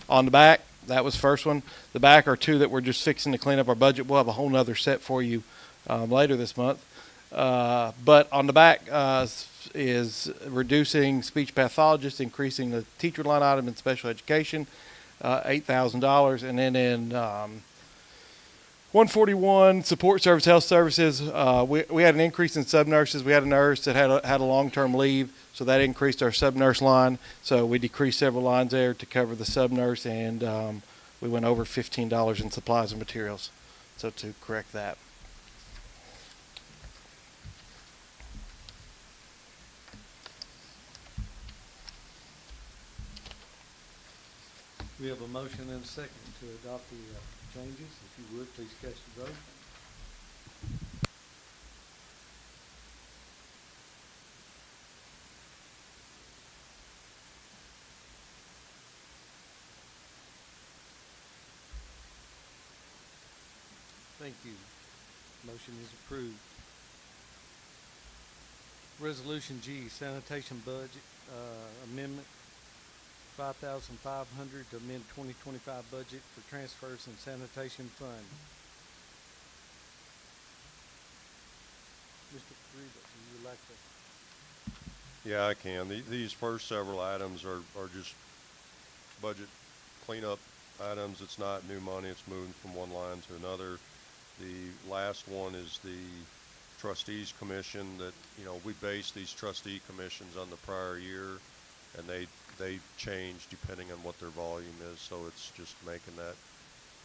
On the back, that was the first one. The back are two that we're just fixing to clean up our budget. We'll have a whole nother set for you later this month. But on the back is reducing speech pathologists, increasing the teacher line item in special education, $8,000. And then in 141, support service health services, we had an increase in sub-nurses. We had a nurse that had a long-term leave, so that increased our sub-nurse line. So we decreased several lines there to cover the sub-nurse, and we went over $15 in supplies and materials. So to correct that. We have a motion and a second to adopt the changes. If you would, please cast your vote. Thank you. Motion is approved. Resolution G, sanitation budget amendment, $5,500 to amend 2025 budget for transfers and sanitation fund. Mr. Reba, you would like to? Yeah, I can. These first several items are just budget cleanup items. It's not new money. It's moving from one line to another. The last one is the trustees commission that, you know, we base these trustee commissions on the prior year, and they change depending on what their volume is, so it's just making that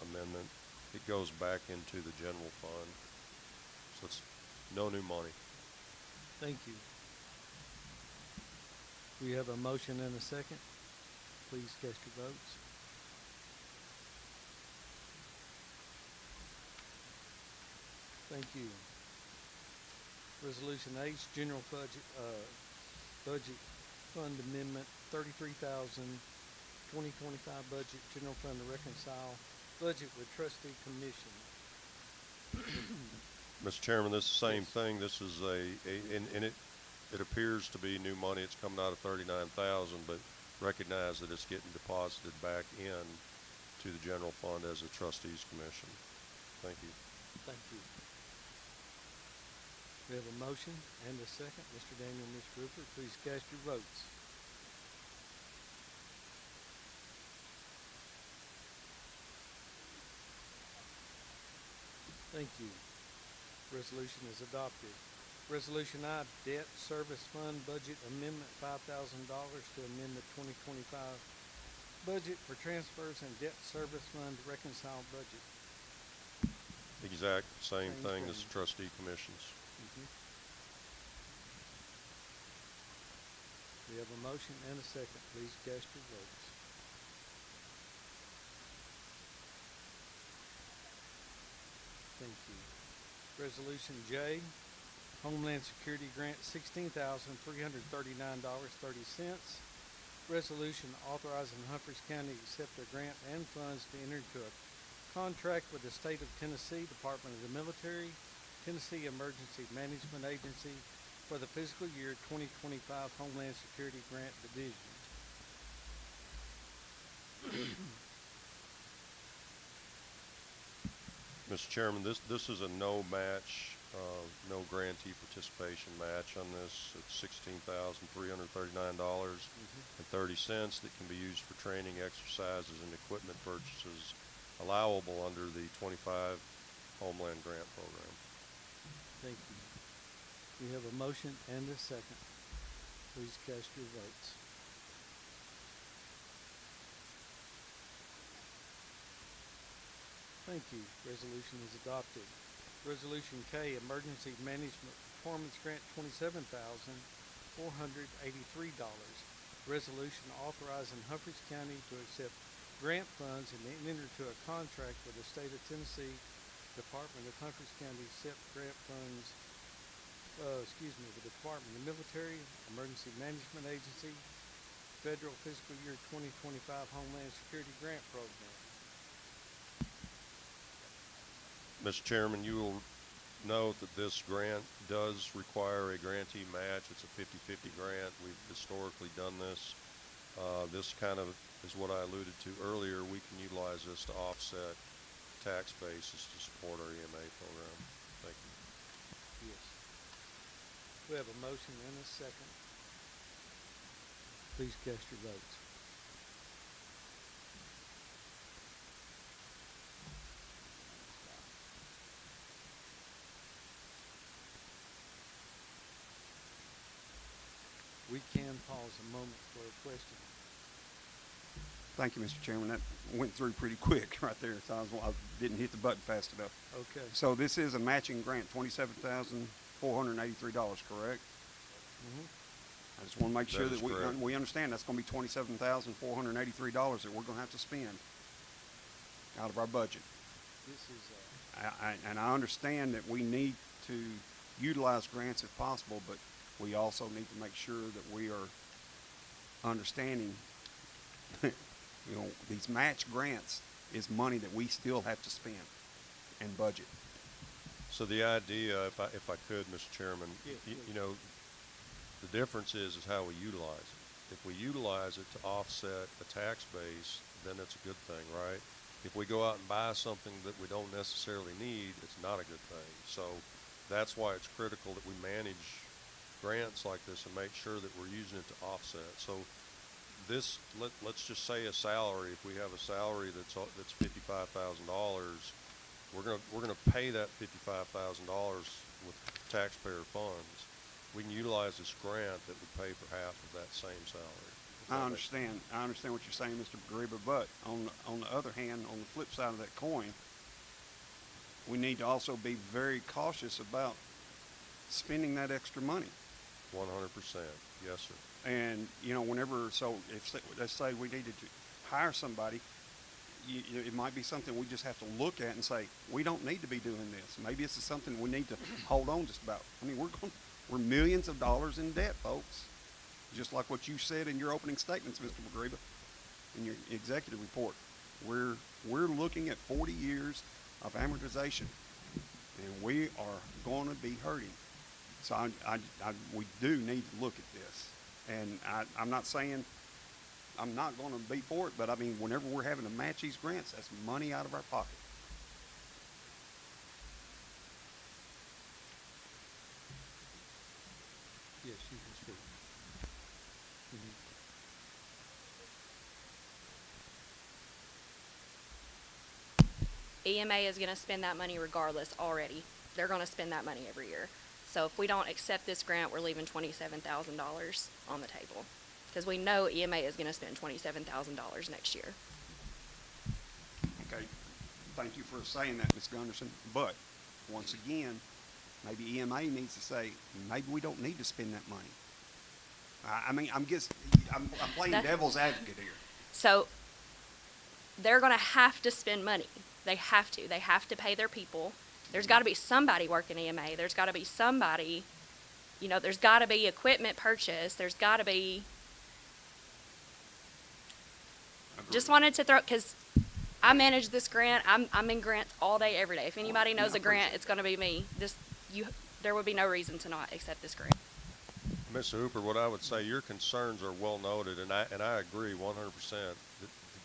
amendment. It goes back into the general fund, so it's no new money. Thank you. We have a motion and a second. Please cast your votes. Thank you. Resolution H, general budget fund amendment, 33,000, 2025 budget, general fund to reconcile budget with trustee commission. Mr. Chairman, this is the same Yes. thing. This is and it appears to be new money. It's coming out of 39,000, but recognize that it's getting deposited back in to the general fund as a trustees commission. Thank you. Thank you. We have a motion and a second. Mr. Daniel, Ms. Rupert, please cast your votes. Thank you. Resolution is adopted. Resolution I, Debt Service Fund Budget Amendment, $5,000 to amend the 2025 budget for transfers and debt service fund reconciled budget. Exact same Same thing as thing. trustee commissions. We have a motion and a second. Please cast your votes. Thank you. Resolution J, Homeland Security Grant, $16,339.30. Resolution authorizing Humphreys County to accept a grant and funds to enter into a contract with the State of Tennessee Department of the Military, Tennessee Emergency Management Agency for the fiscal year 2025 Homeland Security Grant Division. Mr. Chairman, this is a no match, no grantee participation match on this. It's $16,339.30 that can be used for training, exercises, and equipment purchases allowable under the 25 Homeland Grant Program. Thank you. We have a motion and a second. Please cast your votes. Thank you. Resolution is adopted. Resolution K, Emergency Management Performance Grant, $27,483. Resolution authorizing Humphreys County to accept grant funds and enter into a contract with the State of Tennessee Department of Humphreys County accept grant funds, with the Department of Military, Emergency Management Agency, Federal Fiscal Year 2025 Homeland Security Grant Program. Mr. Chairman, you will note that this grant does require a grantee match. It's a 50-50 grant. We've historically done this. This kind of is what I alluded to earlier. We can utilize this to offset tax basis to support our EMA program. Thank you. Yes. We have a motion and a second. Please cast your votes. We can pause a moment for a question. Thank you, Mr. Chairman. That went through pretty quick right there. So I didn't hit the button fast enough. Okay. So this is a matching grant, $27,483, correct? I just want to make sure That is that correct. we understand that's going to be $27,483 that we're going to have to spend out of our budget. This is, And I understand that we need to utilize grants if possible, but we also need to make sure that we are understanding, these match grants is money that we still have to spend and budget. So the idea, if I could, Mr. Chairman, Yeah, you know, the difference is how we utilize it. If we utilize it to offset the tax base, then it's a good thing, right? If we go out and buy something that we don't necessarily need, it's not a good thing. So that's why it's critical that we manage grants like this and make sure that we're using it to offset. So this, let's just say a salary. If we have a salary that's $55,000, we're gonna pay that $55,000 with taxpayer funds. We can utilize this grant that would pay for half of that same salary. I understand what you're saying, Mr. McGreevy, but on the other hand, on the flip side of that coin, we need to also be very cautious about spending that extra money. 100%, yes, sir. And, let's say we needed to hire somebody, it might be something we just have to look at and say, we don't need to be doing this. Maybe this is something we need to hold on just about. I mean, we're millions of dollars in debt, folks. Just like what you said in your opening statements, Mr. McGreevy, in your executive report. We're looking at 40 years of amortization, and we are going to be hurting. So we do need to look at this. And I'm not saying I'm not going to be for it, but I mean, whenever we're having to match these grants, that's money out of our pocket. yes, you can speak. EMA is gonna spend that money regardless already. They're gonna spend that money every year. So if we don't accept this grant, we're leaving $27,000 on the table. Because we know EMA is gonna spend $27,000 next year. Okay, thank you for saying that, Ms. Gunderson, but, once again, maybe EMA needs to say, maybe we don't need to spend that money. I mean, I'm playing That- devil's advocate here. So they're gonna have to spend money. They have to. They have to pay their people. There's gotta be somebody working EMA. There's gotta be somebody, there's gotta be equipment purchase. There's gotta be, just wanted to throw, cause I manage this grant. I'm in grants all day, every day. If anybody knows a grant, it's gonna be me. There would be no reason to not accept this grant. Mr. Hooper, what I would say, your concerns are well noted, and I agree 100%.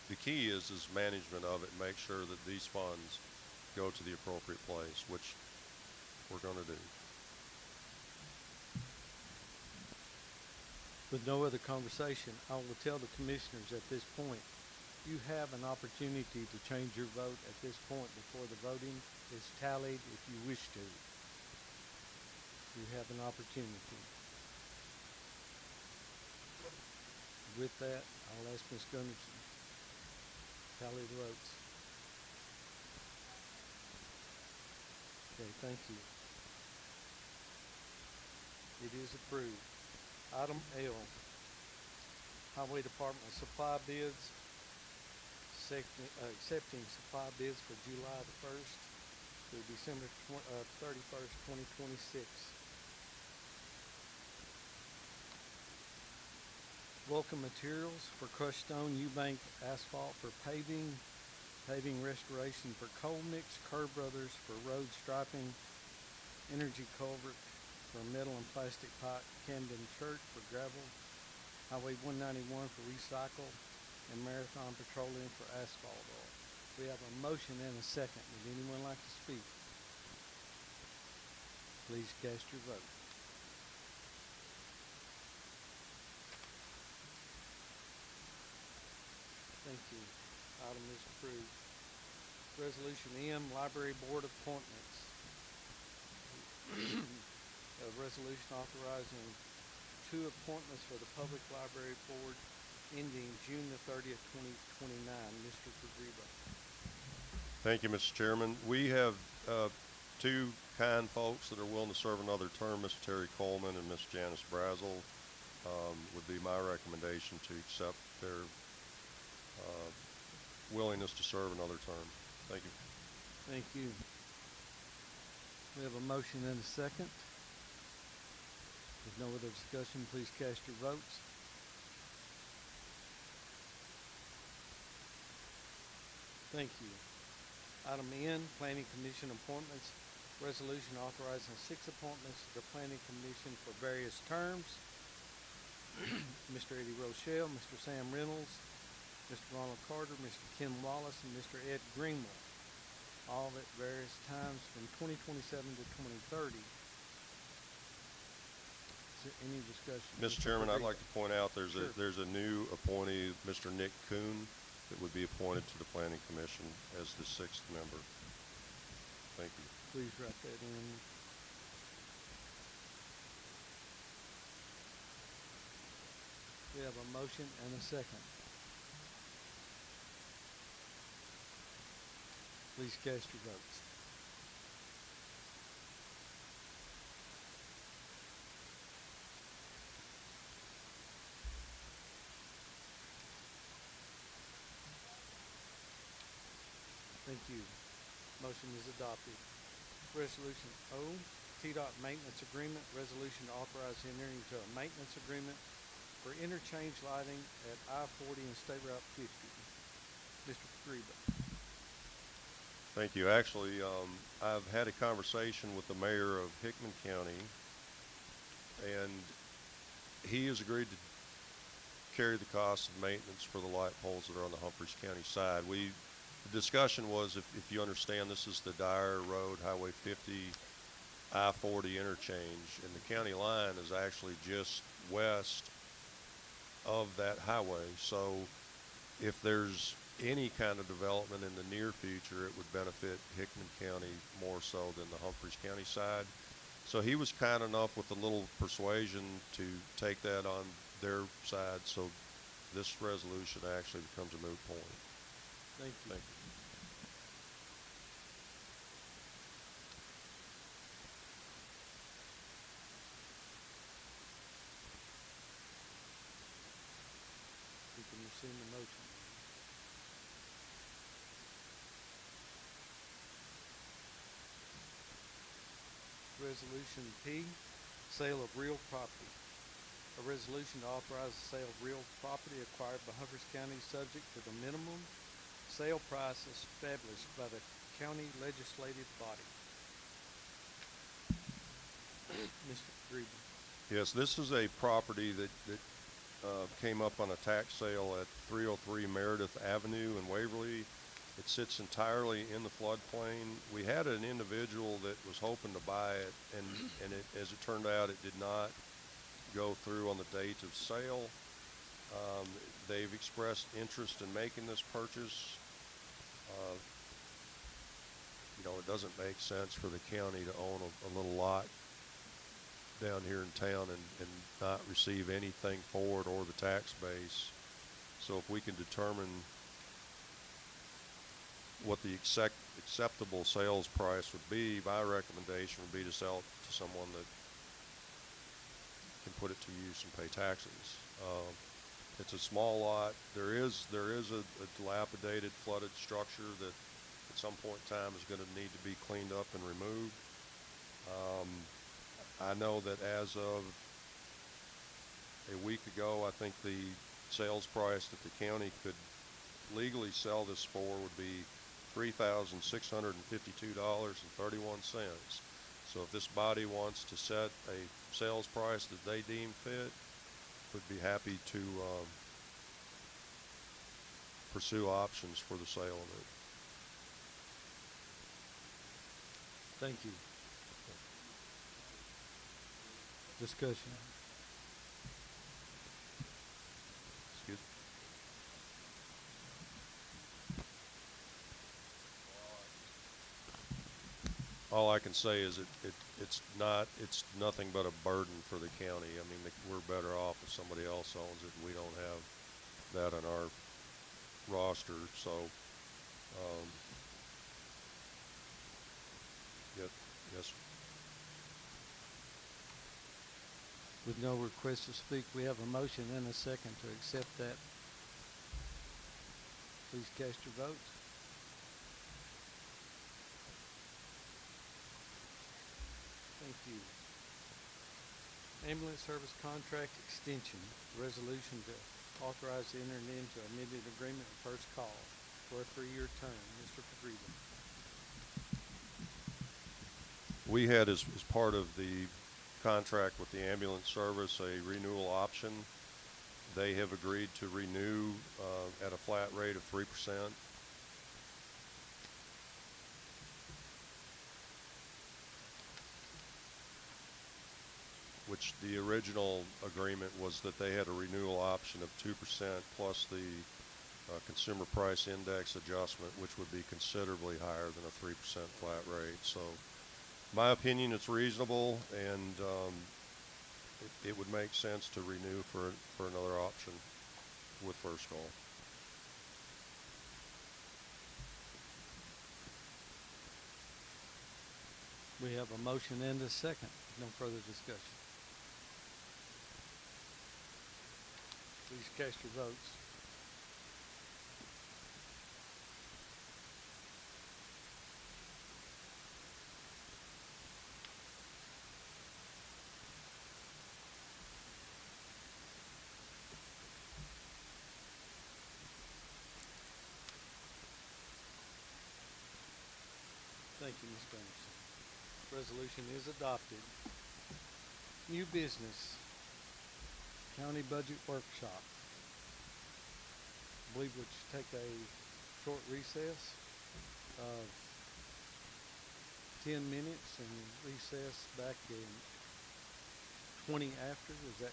The key is management of it, and make sure that these funds go to the appropriate place, which we're gonna do. With no other conversation, I will tell the commissioners at this point, you have an opportunity to change your vote at this point before the voting is tallied if you wish to. You have an opportunity. With that, I'll ask Ms. Gunderson, tally the votes. Okay, thank you. It is approved. Item L, Highway Department supply bids, accepting supply bids for July the 1st through December 31st, 2026. Welcome materials for crushed stone, Eubank asphalt for paving, paving restoration for Coal Mix, Kerr Brothers for road striping, Energy Culvert for metal and plastic pipe, Camden Church for gravel, Highway 191 for recycle, and Marathon Petroleum for asphalt oil. We have a motion and a second. Would anyone like to speak? Please cast your vote. Thank you. Item is approved. Resolution M, Library Board appointments. A resolution authorizing 2 appointments for the Public Library Board ending June the 30th, 2029. Mr. Pagriba. Thank you, Mr. Chairman. We have 2 kind folks that are willing to serve another term, Mr. Terry Coleman and Ms. Janice Brazel. Would be my recommendation to accept their willingness to serve another term. Thank you. Thank you. We have a motion and a second. With no other discussion, please cast your votes. Thank you. Item N, Planning Commission appointments. Resolution authorizing 6 appointments to the Planning Commission for various terms. Mr. Eddie Rochelle, Mr. Sam Reynolds, Mr. Ronald Carter, Mr. Ken Wallace, and Mr. Ed Greenwell, all at various times from 2027 to 2030. Is there any discussion? Mr. Chairman, I'd Pagriba. like to point out there's Sure. a new appointee, Mr. Nick Kuhn, that would be appointed to the Planning Commission as the 6th member. Thank you. Please write that in. We have a motion and a second. Please cast your votes. Thank you. Motion is adopted. Resolution O, TDOT Maintenance Agreement, resolution to authorize entering into a maintenance agreement for interchange lighting at I-40 and State Route 50. Mr. Pagriba. Thank you. Actually, I've had a conversation with the mayor of Hickman County, and he has agreed to carry the cost of maintenance for the light poles that are on the Humphreys County side. The discussion was, if you understand, this is the Dyer Road, Highway 50, I-40 interchange, and the county line is actually just west of that highway. So if there's any kind of development in the near future, it would benefit Hickman County more so than the Humphreys County side. So he was kind enough with a little persuasion to take that on their side, so this resolution actually becomes a moot point. Thank you. Thank you. We can rescind the motion. Resolution P, sale of real property. A resolution to authorize the sale of real property acquired by Humphreys County subject to the minimum sale price established by the county legislative body. Mr. Green. Yes, this is a property that came up on a tax sale at 303 Meredith Avenue in Waverly. It sits entirely in the floodplain. We had an individual that was hoping to buy it, and as it turned out, it did not go through on the date of sale. They've expressed interest in making this purchase. It doesn't make sense for the county to own a little lot down here in town and not receive anything for it or the tax base. So if we can determine what the acceptable sales price would be, my recommendation would be to sell it to someone that can put it to use and pay taxes. It's a small lot. There is a dilapidated, flooded structure that at some point in time is going to need to be cleaned up and removed. I know that as of a week ago, I think the sales price that the county could legally sell this for would be $3,652.31. So if this body wants to set a sales price that they deem fit, would be happy to pursue options for the sale of it. Thank you. Discussion. Excuse me. All I can say is it's nothing but a burden for the county. I mean, we're better off if somebody else owns it and we don't have that on our roster. So, yes. With no request to speak, we have a motion and a second to accept that. Please cast your votes. Thank you. Ambulance service contract extension, resolution to authorize the entering into amended agreement of first call for a 3-year term. Mr. Pagreeda. We had as part of the contract with the ambulance service a renewal option. They have agreed to renew at a flat rate of 3%. Which the original agreement was that they had a renewal option of 2% plus the consumer price index adjustment, which would be considerably higher than a 3% flat rate. So, my opinion, it's reasonable, and it would make sense to renew for another option with First Call. We have a motion and a second. No further discussion. Please cast your votes. Thank you, Ms. Anderson. Resolution is adopted. New business, county budget workshop. I believe we should take a short recess of 10 minutes and recess back in 20 after. Is that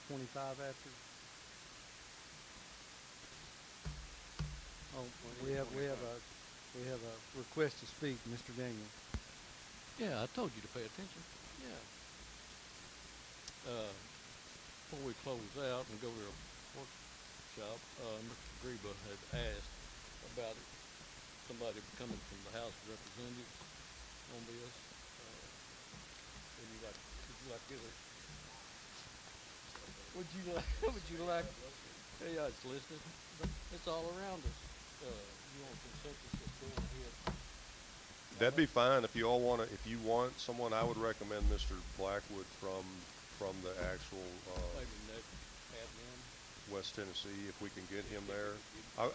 25 after? Oh, we have a request to speak, Mr. Daniel. Yeah, I told you to pay attention. Yeah. Before we close out and go to our workshop, Mr. Greba had asked about somebody coming from the House of Representatives on this. Would you like to give it? Would you like, yeah, it's listed. It's all around us. You want consensus, let's go ahead. That'd be fine. If you all want to, if you want someone, I would recommend Mr. Blackwood from the actual, Maybe next admin. West Tennessee, if we can get him there.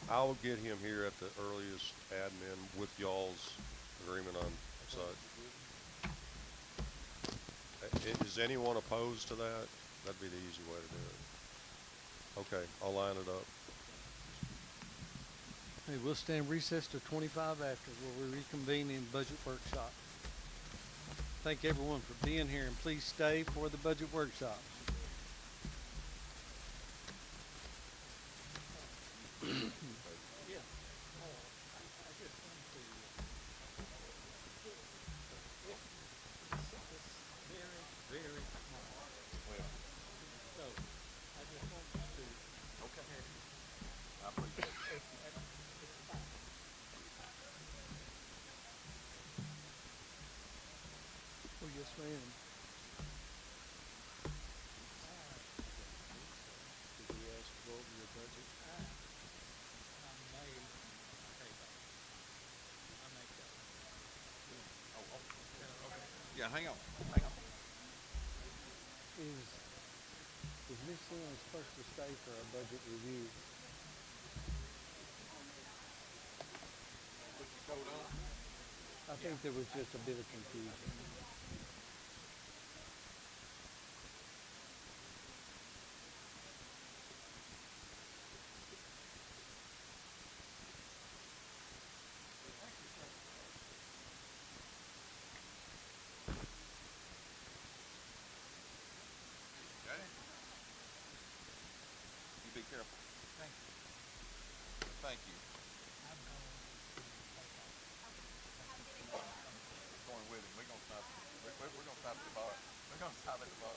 I'll get him here at the earliest admin with y'all's agreement on such. Is anyone opposed to that? That'd be the easy way to do it. Okay, I'll line it up. Hey, we'll stand recess to 25 after where we reconvene in budget workshop. Thank everyone for being here, and please stay for the budget workshop. Oh, yes, ma'am. Did we ask to go over your budget? Yeah, hang on. Is Ms. Sims supposed to stay for our budget review? I think there was just a bit of confusion. Okay. You be careful. Thank you. Thank you. Going with him. We're gonna stop. We're gonna stop at the bar. We're gonna stop at the bar.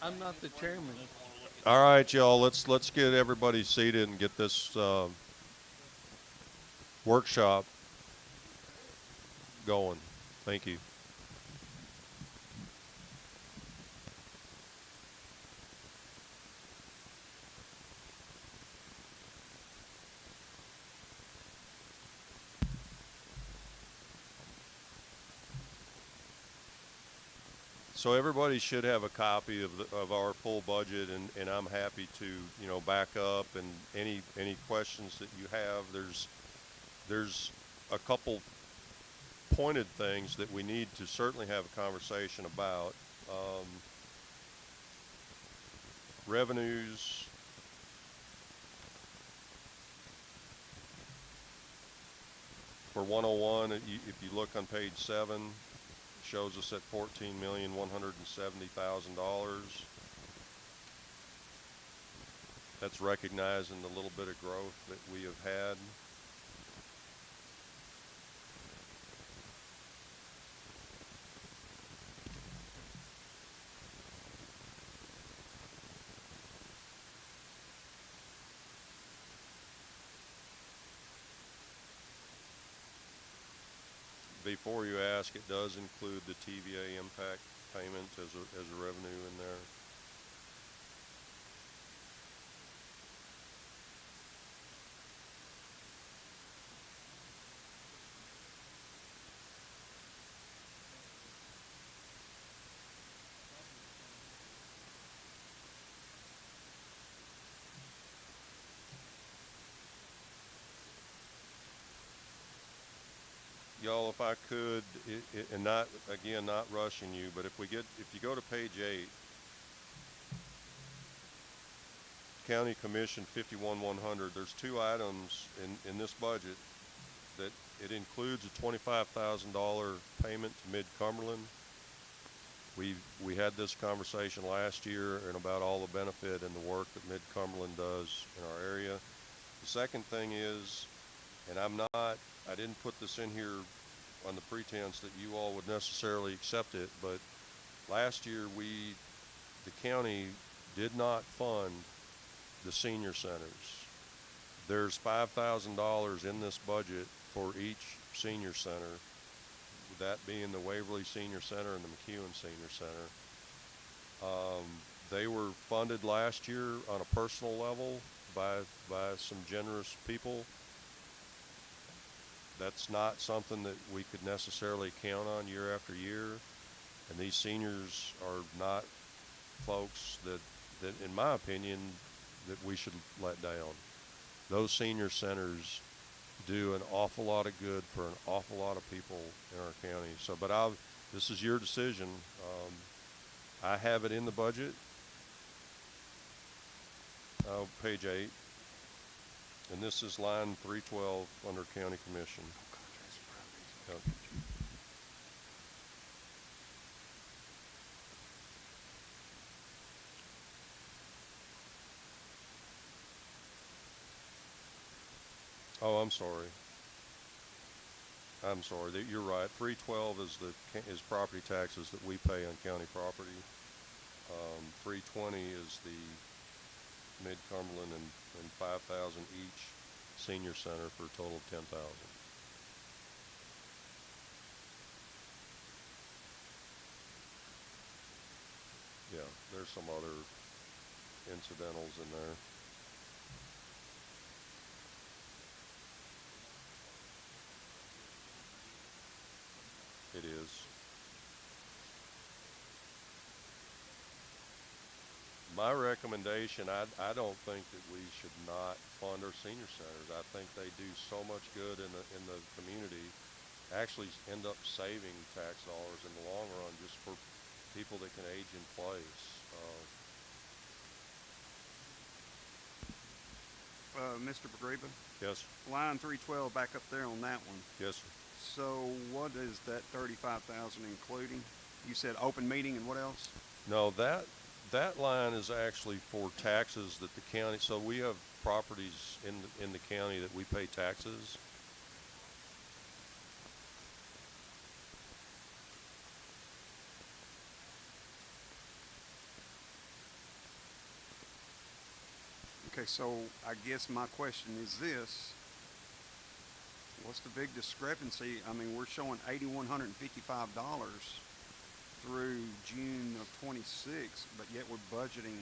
I'm not the chairman. All right, y'all, let's get everybody seated and get this, workshop going. Thank you. So everybody should have a copy of our full budget, and I'm happy to, you know, back up and any questions that you have. There's a couple pointed things that we need to certainly have a conversation about. Revenues. For 101, if you look on page 7, shows us at $14,170,000. That's recognizing the little bit of growth that we have had. Before you ask, it does include the TVA impact payment as a revenue in there. Y'all, if I could, and not, again, not rushing you, but if you go to page 8, County Commission 51-100, there's 2 items in this budget that it includes a $25,000 payment to Mid-Cumberland. We had this conversation last year and about all the benefit and the work that Mid-Cumberland does in our area. The second thing is, and I didn't put this in here on the pretense that you all would necessarily accept it, but last year the county did not fund the senior centers. There's $5,000 in this budget for each senior center, that being the Waverly Senior Center and the McEwen Senior Center. They were funded last year on a personal level by some generous people. That's not something that we could necessarily count on year after year. And these seniors are not folks that in my opinion, that we should let down. Those senior centers do an awful lot of good for an awful lot of people in our county. So, but this is your decision. I have it in the budget. Page 8. And this is line 312 under County Commission. Yep. Oh, I'm sorry. You're right. 312 is property taxes that we pay on county property. 320 is the Mid-Cumberland and 5,000 each senior center for a total of 10,000. Yeah, there's some other incidentals in there. It is. My recommendation, I don't think that we should not fund our senior centers. I think they do so much good in the community. Actually end up saving tax dollars in the long run just for people that can age in place. Mr. Pagreba, Yes, line 312 back up there on that one. yes, sir. So what is that 35,000 including? You said open meeting and what else? No, that line is actually for taxes that the county, so we have properties in the county that we pay taxes. Okay, so I guess my question is this. What's the big discrepancy? I mean, we're showing $8,155 through June of '26, but yet we're budgeting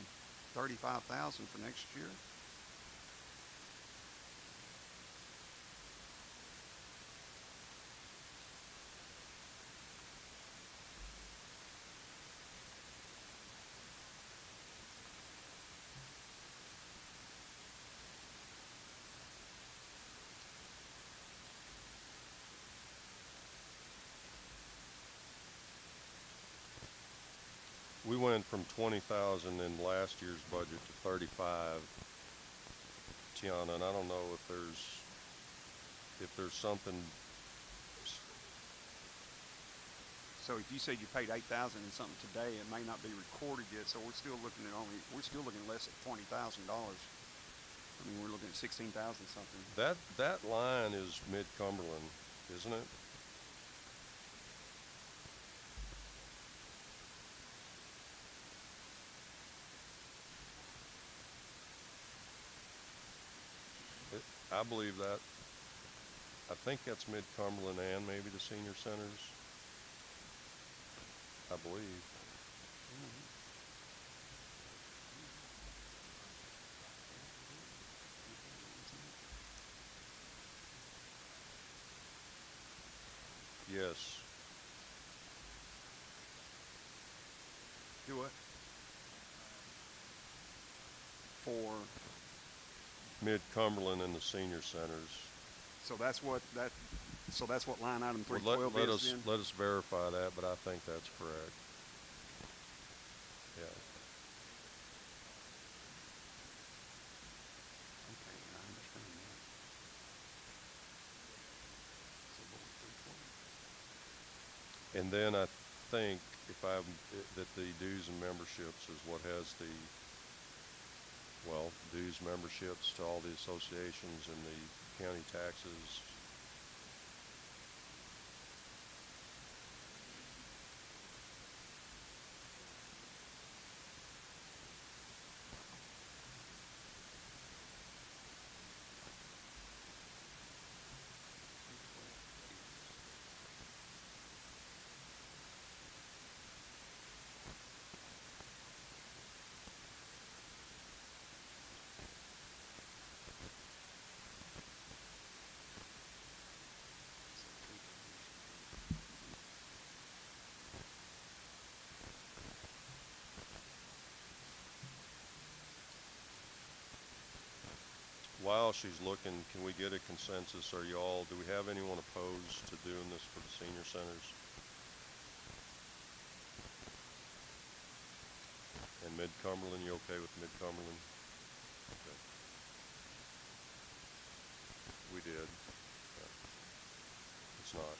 $35,000 for next year? We went from 20,000 in last year's budget to 35, Tiana, and I don't know if there's something, So if you said you paid 8,000 and something today, it may not be recorded yet, so we're still looking less at $20,000. I mean, we're looking at 16,000 something. that line is Mid-Cumberland, isn't it? I believe that. I think that's Mid-Cumberland and maybe the senior centers. I believe. Yes. Do what? For, Mid-Cumberland and the senior centers. so that's what line item Well, 312 let is us, then? let us verify that, but I think that's correct. Yeah. Okay, I understand that. So what was 312? And then I think that the dues and memberships is what has the, well, dues memberships to all the associations and the county taxes. While she's looking, can we get a consensus? Do we have anyone opposed to doing this for the senior centers? And Mid-Cumberland, you okay with Mid-Cumberland? Okay. We did. Yeah. It's not.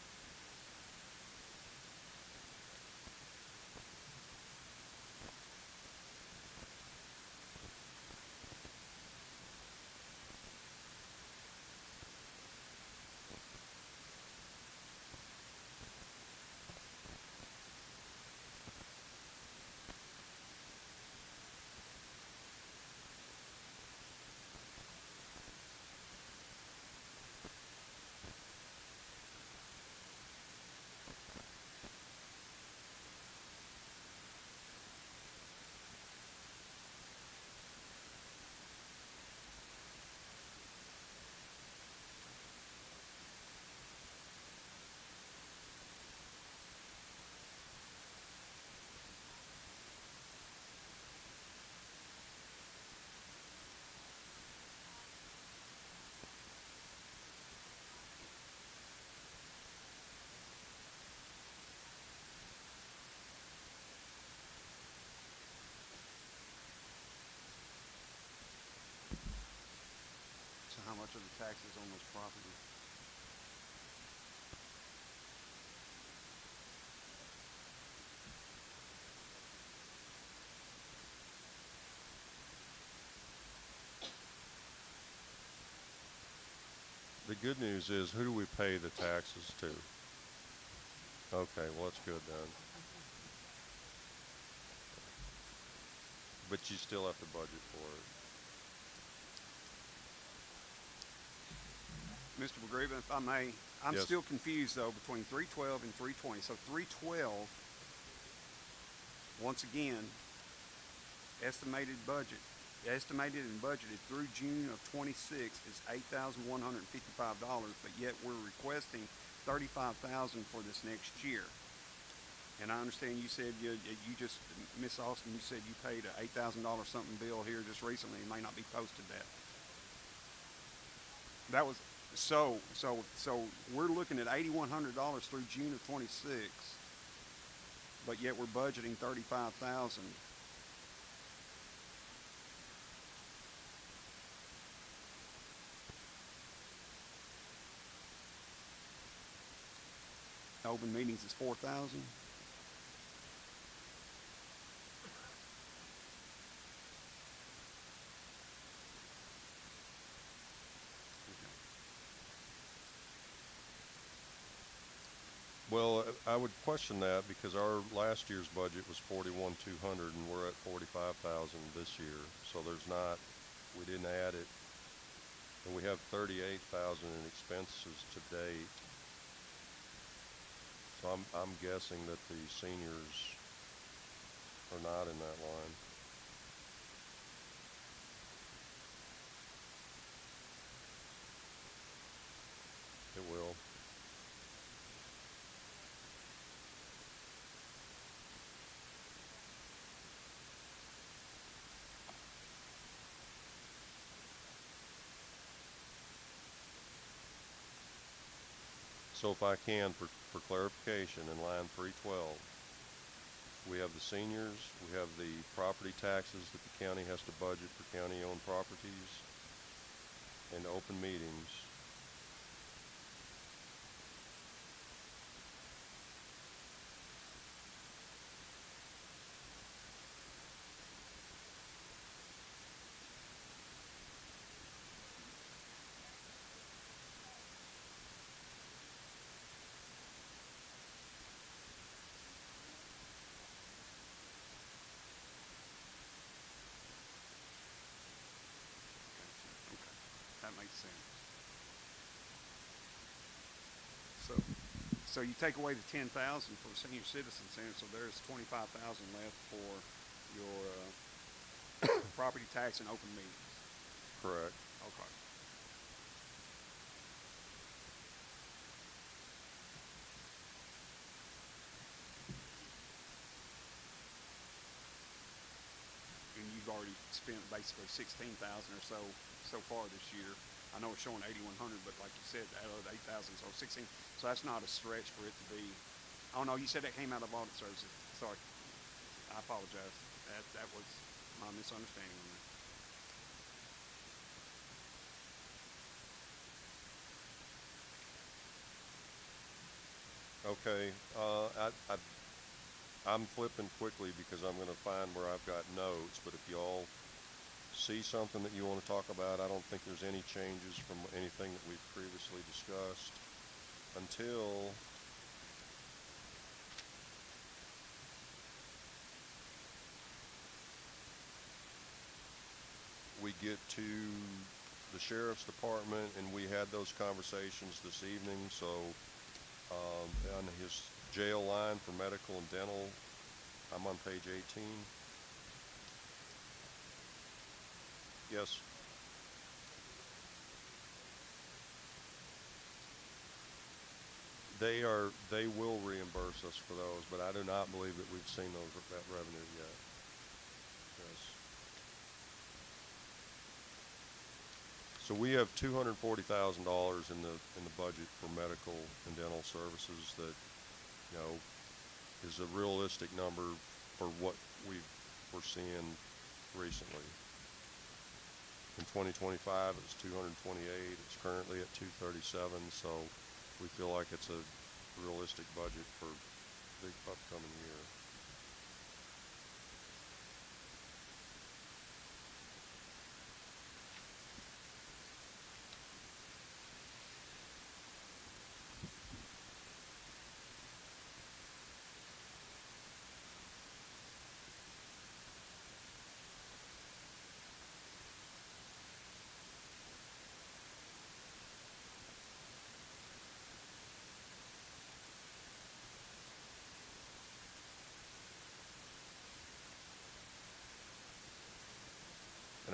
So how much are the taxes on those properties? The good news is, who do we pay the taxes to? Okay, well, that's good then. But you still have to budget for it. Mr. McGreevin, if I may, I'm Yes. still confused though between 312 and 320. So 312, once again, estimated and budgeted through June of 26 is $8,155, but yet we're requesting $35,000 for this next year. And I understand you said you just, Miss Austin, you said you paid a $8,000 something bill here just recently. It may not be posted that. That was, so we're looking at $8,100 through June of 26, but yet we're budgeting $35,000. Open meetings is 4,000. Well, I would question that because our last year's budget was 41,200 and we're at 45,000 this year. So there's not, we didn't add it. And we have 38,000 in expenses to date. So I'm guessing that the seniors are not in that line. It will. So if I can, for clarification, in line 312, we have the seniors, we have the property taxes that the county has to budget for county-owned properties, and open meetings. That makes sense. So you take away the 10,000 for senior citizen center, so there's 25,000 left for your property tax and open meetings. Correct. Okay. And you've already spent basically 16,000 or so far this year. I know it's showing 8,100, but like you said, out of 8,000, so 16. So that's not a stretch for it to be. Oh no, you said that came out of audit services. Sorry, I apologize. That was my misunderstanding on that. Okay, I'm flipping quickly because I'm going to find where I've got notes, but if y'all see something that you want to talk about, I don't think there's any changes from anything that we've previously discussed until we get to the sheriff's department, and we had those conversations this evening. So on his jail line for medical and dental, I'm on page 18. Yes. They will reimburse us for those, but I do not believe that we've seen that revenue yet. Yes. So we have $240,000 in the budget for medical and dental services that, you know, is a realistic number for what we're seeing recently. In 2025, it was 228. It's currently at 237. So we feel like it's a realistic budget for the upcoming year.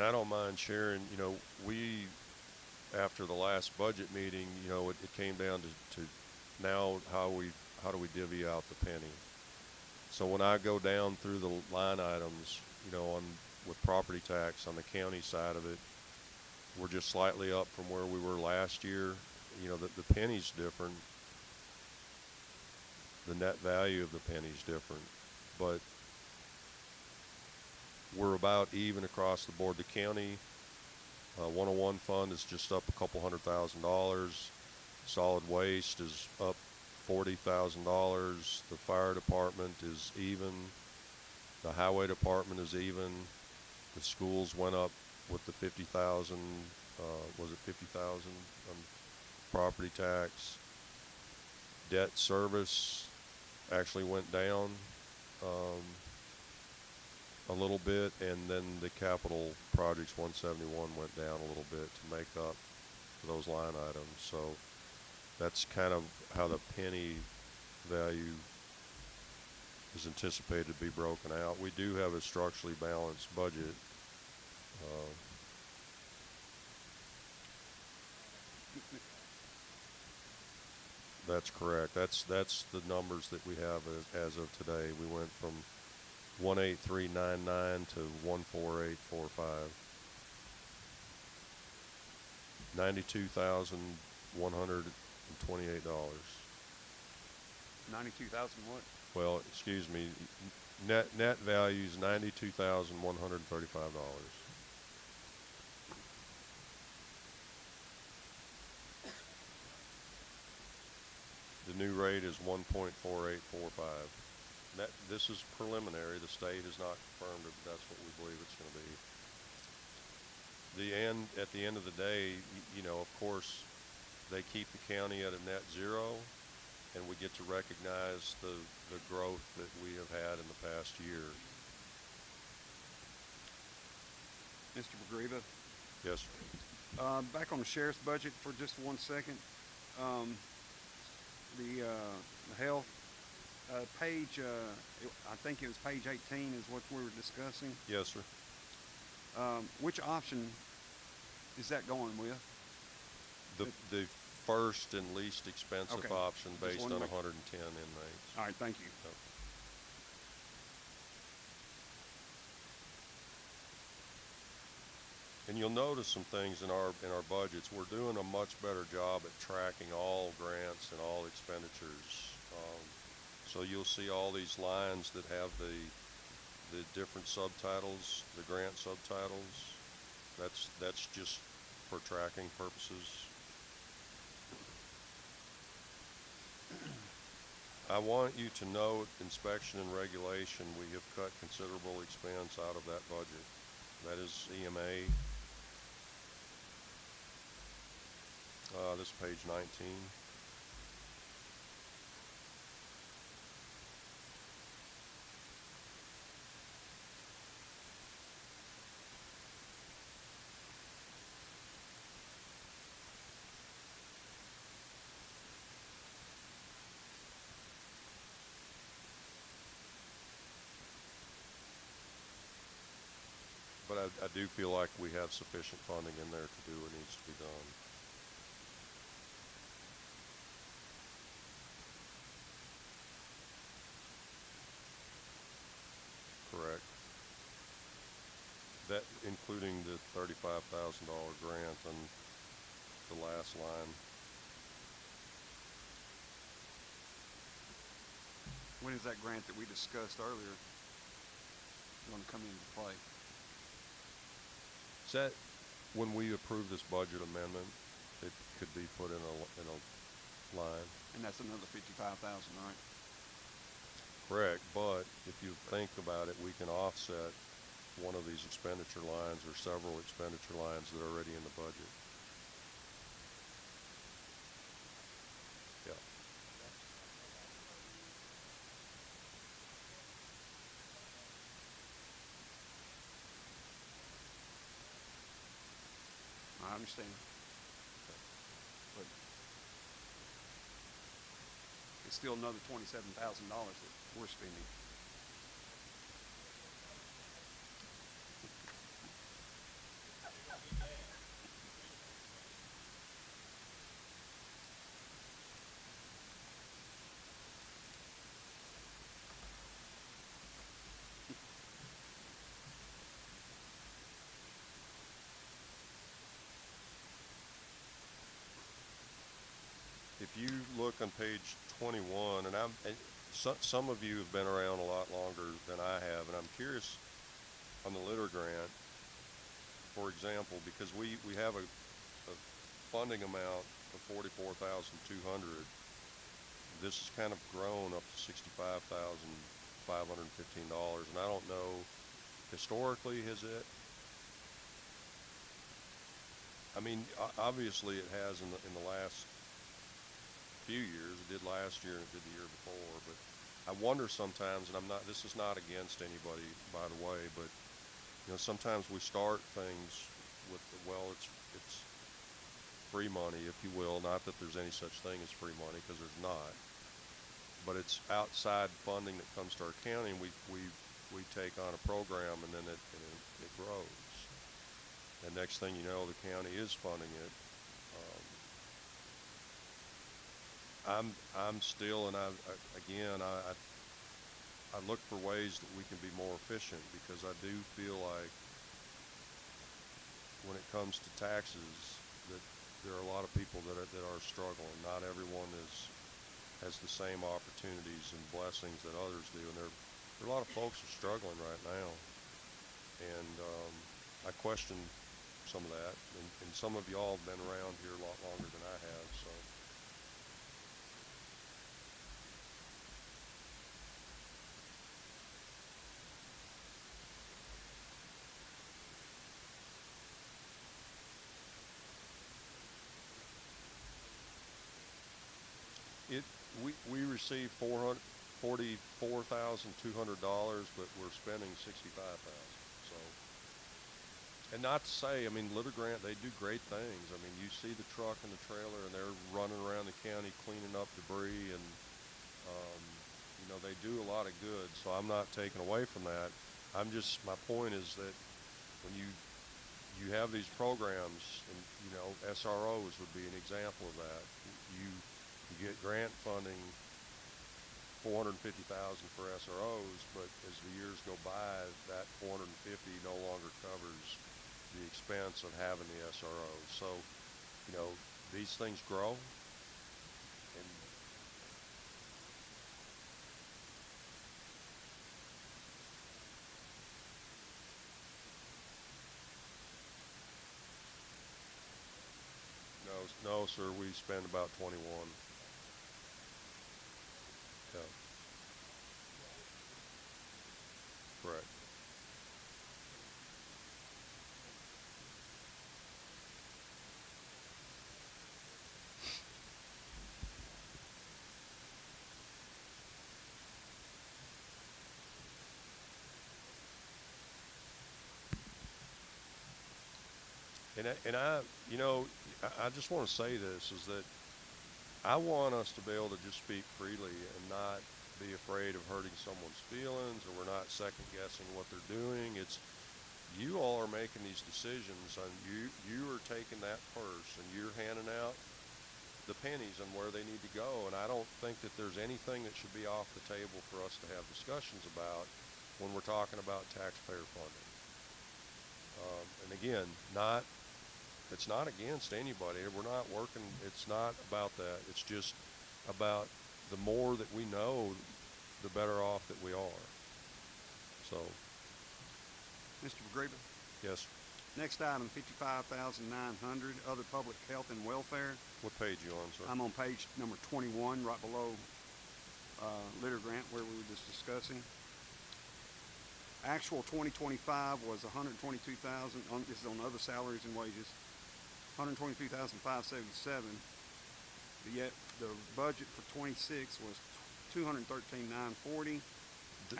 And I don't mind sharing, you know, we, after the last budget meeting, you know, it came down to now how do we divvy out the penny? So when I go down through the line items, you know, with property tax on the county side of it, we're just slightly up from where we were last year. You know, the penny's different. The net value of the penny's different, but we're about even across the board. The county 101 fund is just up a couple $100,000. Solid waste is up $40,000. The fire department is even. The highway department is even. The schools went up with the 50,000. Was it 50,000 on property tax? Debt service actually went down a little bit, and then the capital projects 171 went down a little bit to make up for those line items. So that's kind of how the penny value is anticipated to be broken out. We do have a structurally balanced budget. That's correct. That's the numbers that we have as of today. We went from 18399 to 14845. $92,128. 92,000 what? Well, excuse me. Net value is $92,135. The new rate is 1.4845. This is preliminary. The state has not confirmed it, but that's what we believe it's going to be. At the end of the day, you know, of course, they keep the county at a net zero, and we get to recognize the growth that we have had in the past year. Mr. Magriva? Yes, sir. Back on the sheriff's budget for just 1 second. The health page, I think it was page 18 is what we were discussing. Yes, sir. Which option is that going with? The first and least expensive Okay. option Just based on wanted to 110 inmates. All right, thank you. Yep. And you'll notice some things in our budgets. We're doing a much better job at tracking all grants and all expenditures. So you'll see all these lines that have the different subtitles, the grant subtitles. That's just for tracking purposes. I want you to note inspection and regulation. We have cut considerable expense out of that budget. That is EMA. This is page 19. But I do feel like we have sufficient funding in there to do what needs to be done. Correct. That including the $35,000 grant on the last line. When is that grant that we discussed earlier going to come into play? Is that when we approve this budget amendment, it could be put in a line? And that's another 55,000, right? Correct, but if you think about it, we can offset one of these expenditure lines or several expenditure lines that are already in the budget. Yeah. I understand. But it's still another $27,000 that we're spending. if you look on page 21, and some of you have been around a lot longer than I have, and I'm curious on the litter grant, for example, because we have a funding amount of $44,200. This has kind of grown up to $65,515, and I don't know, historically, has it? I mean, obviously it has in the last few years. It did last year and it did the year before, but I wonder sometimes, and this is not against anybody, by the way, but you know, sometimes we start things with, well, it's free money, if you will. Not that there's any such thing as free money, because there's not. But it's outside funding that comes to our county, and we take on a program, and then it grows. And next thing you know, the county is funding it. I'm still, and I look for ways that we can be more efficient, because I do feel like when it comes to taxes that there are a lot of people that are struggling. Not everyone has the same opportunities and blessings that others do, and there are a lot of folks who are struggling right now. And I question some of that, and some of y'all have been around here a lot longer than I have, so. We received $44,200, but we're spending $65,000. So, and not to say, I mean, Litter Grant, they do great things. I mean, you see the truck and the trailer, and they're running around the county cleaning up debris, and you know, they do a lot of good. So I'm not taking away from that. My point is that when you have these programs, and you know, SROs would be an example of that. You get grant funding, $450,000 for SROs, but as the years go by, that $450 no longer covers the expense of having the SROs. So, you know, these things grow, and no, sir, we spend about 21. Yeah. Correct. And I, you know, I just want to say this, is that I want us to be able to just speak freely and not be afraid of hurting someone's feelings, or we're not second guessing what they're doing. It's, you all are making these decisions, and you are taking that purse and you're handing out the pennies on where they need to go. And I don't think that there's anything that should be off the table for us to have discussions about when we're talking about taxpayer funding. And again, it's not against anybody. We're not working, it's not about that. It's just about the more that we know, the better off that we are. So. Mr. McGreevy? Yes. Next item, 55,900, other public health and welfare. What page you on, sir? I'm on page number 21, right below litter grant, where we were just discussing. Actual 2025 was 122,000. This is on other salaries and wages. 122,577. Yet the budget for 26 was 213,940.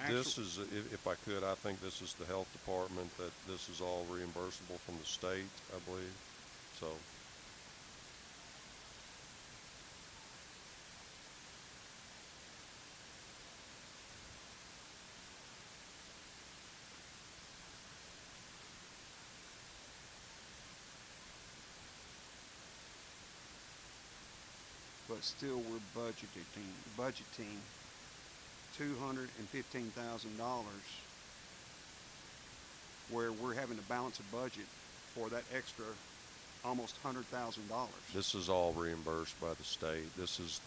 This is, if I could, I think this is the health department, that this is all reimbursable from the state, I believe. So. But still, we're budgeting $215,000, where we're having to balance a budget for that extra almost $100,000. This is all reimbursed by the state. This is,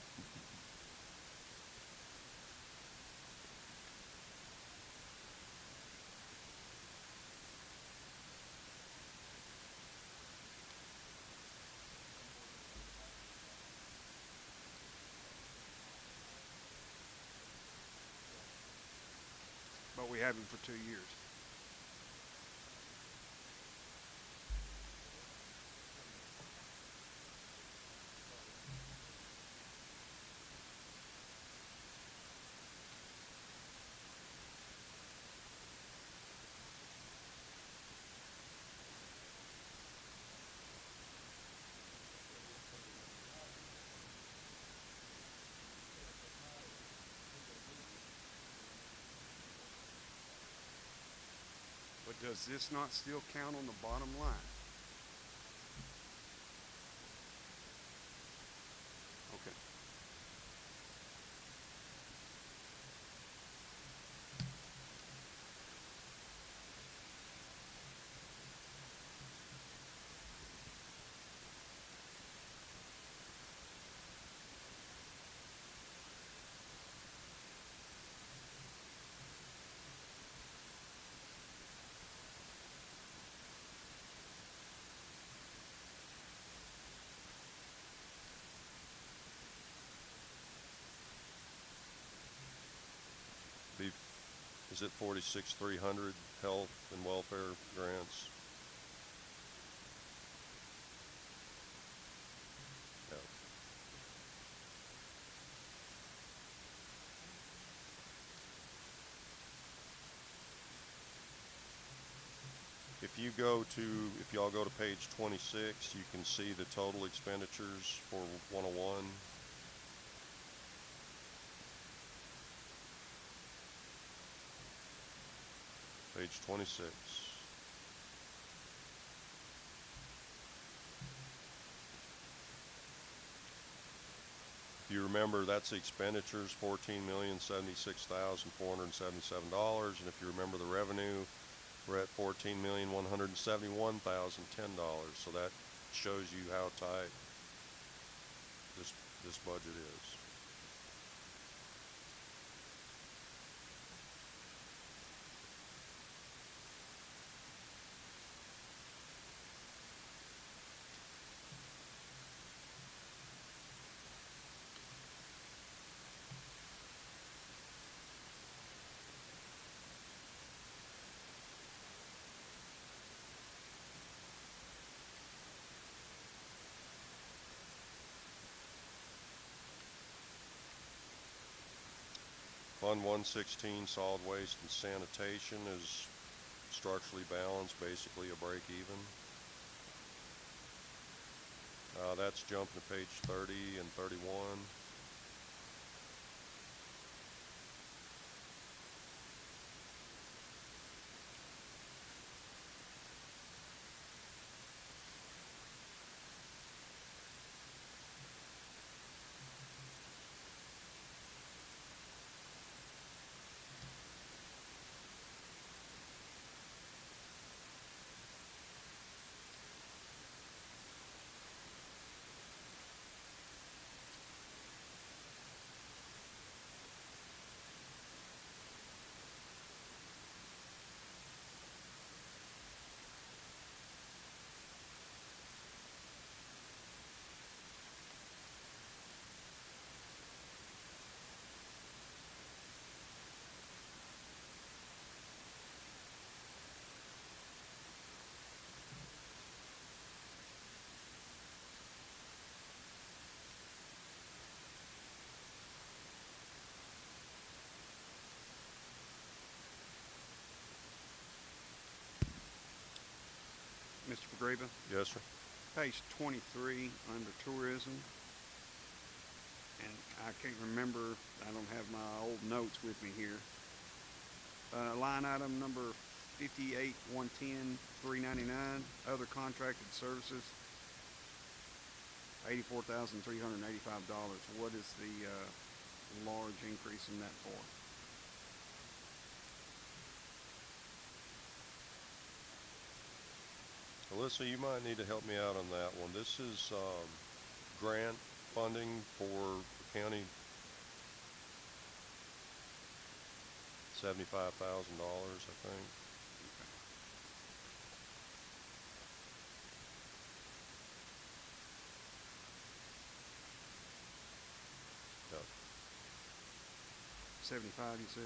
But we have him for 2 years. But does this not still count on the bottom line? Okay. be, is it 46,300 health and welfare grants? Yeah. If y'all go to page 26, you can see the total expenditures for 101. Page 26. If you remember, that's the expenditures, $14,076,477, and if you remember the revenue, we're at $14,171,010. So that shows you how tight this budget is. Fund 116, solid waste and sanitation, is structurally balanced, basically a break even. That's jumping to page 30 and 31. Mr. Pagreba, Yes, sir. page 23 under tourism. And I can't remember, I don't have my old notes with me here. Line item number 58-110-399, other contracted services, $84,385. What is the large increase in that for? Alyssa, you might need to help me out on that one. This is, grant funding for the county. $75,000, I think. Yep. 75, you said?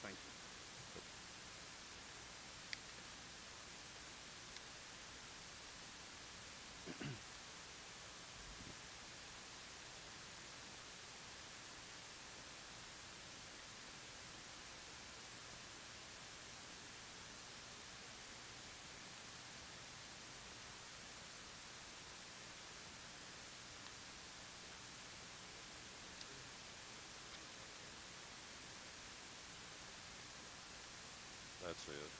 Thank you. That's it.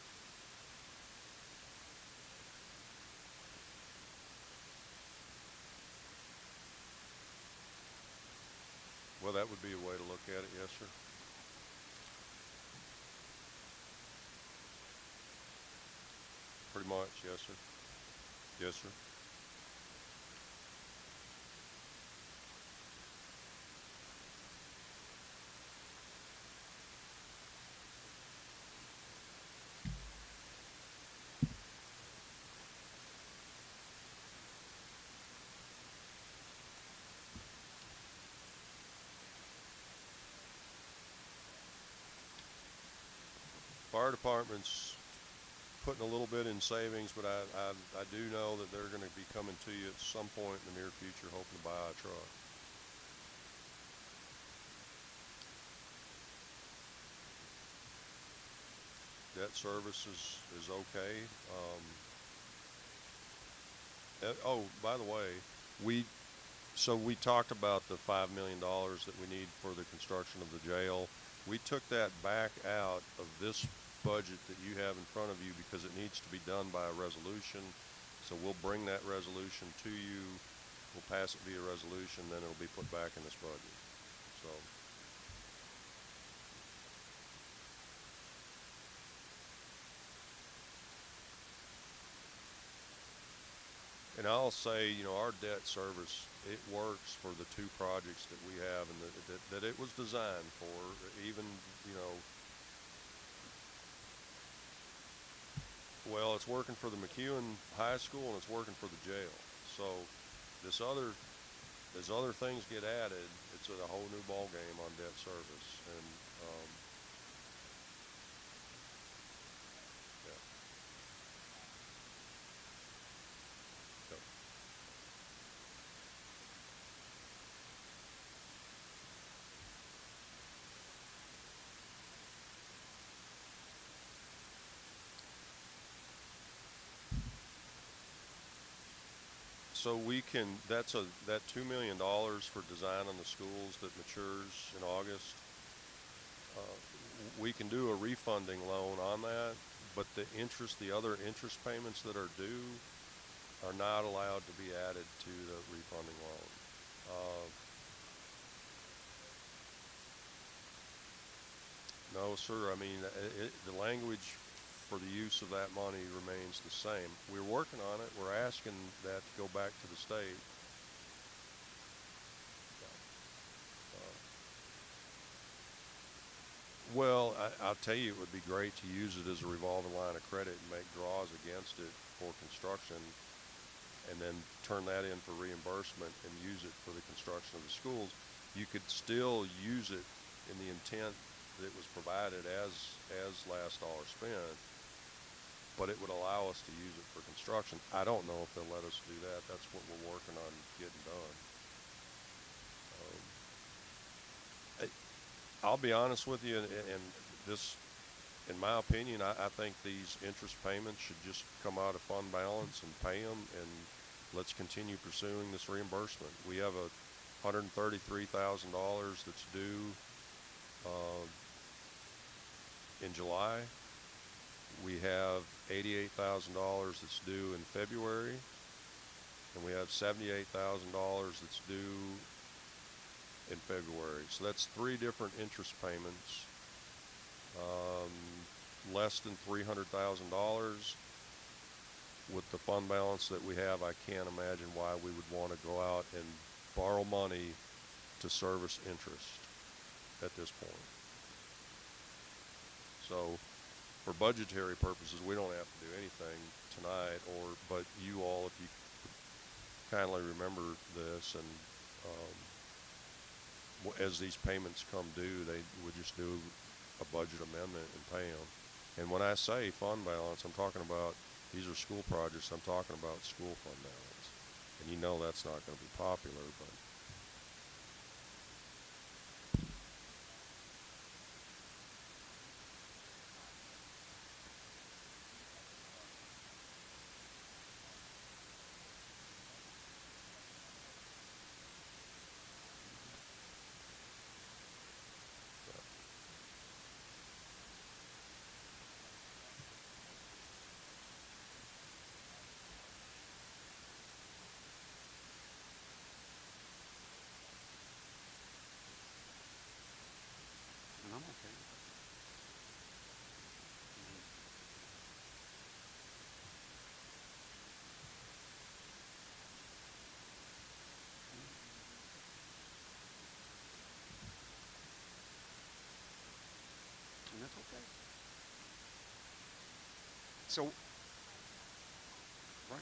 Well, that would be a way to look at it, yes, sir. Pretty much, yes, sir. Yes, sir. Fire department's putting a little bit in savings, but I do know that they're gonna be coming to you at some point in the near future hoping to buy a truck. Debt service is okay. Oh, by the way, so we talked about the $5 million that we need for the construction of the jail. We took that back out of this budget that you have in front of you because it needs to be done by a resolution. So we'll bring that resolution to you. We'll pass it via resolution, then it'll be put back in this budget. So. And I'll say, you know, our debt service, it works for the two projects that we have and that it was designed for, even, you know, well, it's working for the McEwen High School and it's working for the jail. So as other things get added, it's a whole new ball game on debt service. And, yeah. Yep. So we can, that $2 million for design on the schools that matures in August, we can do a refunding loan on that, but the other interest payments that are due are not allowed to be added to the refunding loan. No, sir, I mean, the language for the use of that money remains the same. We're working on it. We're asking that to go back to the state. Well, I'll tell you, it would be great to use it as a revolving line of credit and make draws against it for construction and then turn that in for reimbursement and use it for the construction of the schools. You could still use it in the intent that it was provided as last dollar spent, but it would allow us to use it for construction. I don't know if they'll let us do that. That's what we're working on getting done. I'll be honest with you, and this, in my opinion, I think these interest payments should just come out of fund balance and pay them, and let's continue pursuing this reimbursement. We have $133,000 that's due in July. We have $88,000 that's due in February, and we have $78,000 that's due in February. So that's 3 different interest payments, less than $300,000. With the fund balance that we have, I can't imagine why we would want to go out and borrow money to service interest at this point. So for budgetary purposes, we don't have to do anything tonight, but you all, if you kindly remember this, and as these payments come due, they would just do a budget amendment and pay them. And when I say fund balance, I'm talking about, these are school projects, I'm talking about school fund balance. And you know that's not going to be popular, but And I'm okay with that. And that's okay. So, right.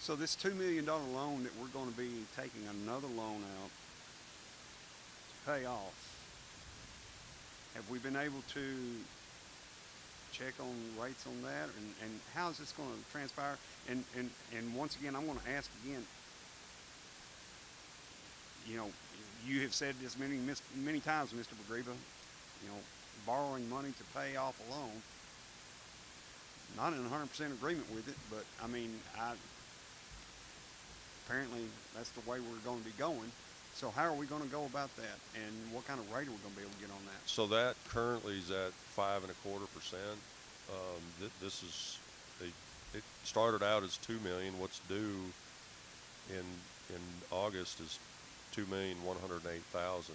So this $2 million loan that we're going to be taking another loan out to pay off, have we been able to check on rates on that? And how is this going to transpire? And once again, I'm going to ask again, you know, you have said this many times, Mr. Bagriba, you know, borrowing money to pay off a loan. Not in 100% agreement with it, but I mean, apparently that's the way we're going to be going. So how are we going to go about that, and what kind of rate are we going to be able to get on that? so that currently is at 5.25%. This is it started out as $2 million. What's due in August is $2,108,000.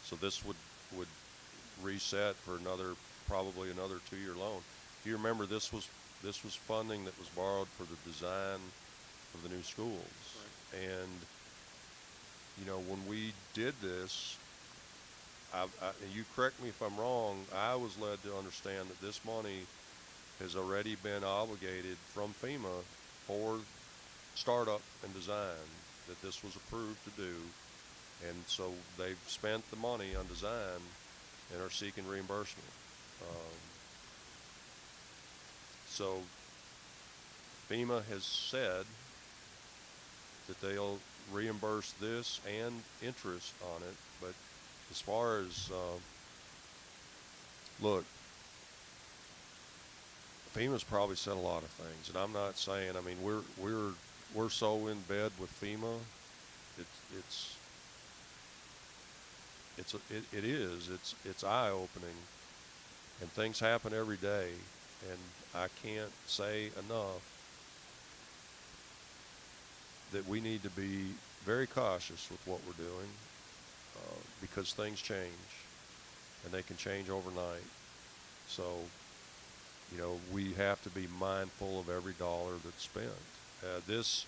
So this would reset for probably another 2-year loan. If you remember, this was funding that was borrowed for the design of the new schools. Right. And you know, when we did this, and you correct me if I'm wrong, I was led to understand that this money has already been obligated from FEMA for startup and design, that this was approved to do. And so they've spent the money on design and are seeking reimbursement. So FEMA has said that they'll reimburse this and interest on it, but as far as look, FEMA's probably said a lot of things, and I'm not saying, I mean, we're so in bed with FEMA, it's eye-opening, and things happen every day, and I can't say enough that we need to be very cautious with what we're doing, because things change, and they can change overnight. So, you know, we have to be mindful of every dollar that's spent. This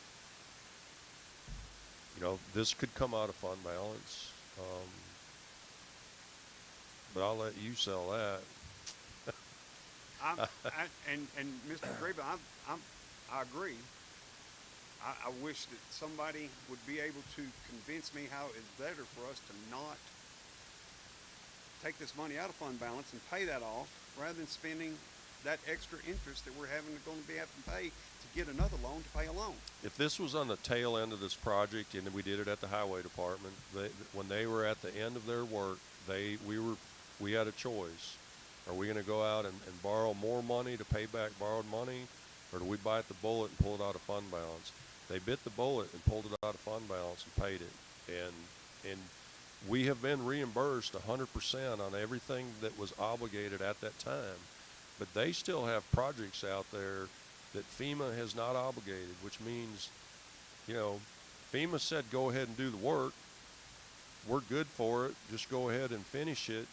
could come out of fund balance, but I'll let you sell that. And Mr. Graba, I agree. I wish that somebody would be able to convince me how it's better for us to not take this money out of fund balance and pay that off, rather than spending that extra interest that we're having to have to pay to get another loan to pay a loan. If this was on the tail end of this project, and we did it at the highway department, when they were at the end of their work, we were we had a choice. Are we gonna go out and borrow more money to pay back borrowed money, or do we bite the bullet and pull it out of fund balance? They bit the bullet and pulled it out of fund balance and paid it. And we have been reimbursed 100% on everything that was obligated at that time. But they still have projects out there that FEMA has not obligated, which means, you know, FEMA said go ahead and do the work. We're good for it. Just go ahead and finish it,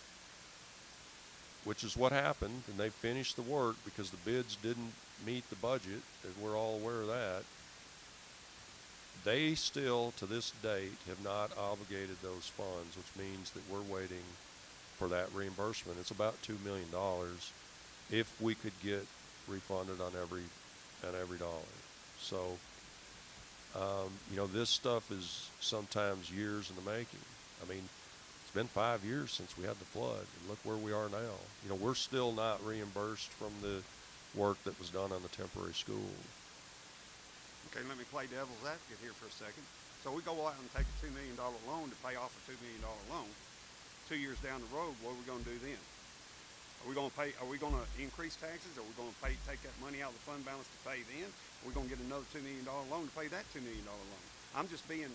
which is what happened. And they finished the work because the bids didn't meet the budget, and we're all aware of that. They still, to this date, have not obligated those funds, which means that we're waiting for that reimbursement. It's about $2 million if we could get refunded on every dollar. So, you know, this stuff is sometimes years in the making. I mean, it's been 5 years since we had the flood, and look where we are now. You know, we're still not reimbursed from the work that was done on the temporary school. Okay, let me play devil's advocate here for a second. So we go out and take a $2 million loan to pay off a $2 million loan. 2 years down the road, what are we gonna do then? Are we gonna increase taxes? Are we gonna take that money out of the fund balance to pay then? Are we gonna get another $2 million loan to pay that $2 million loan? I'm just being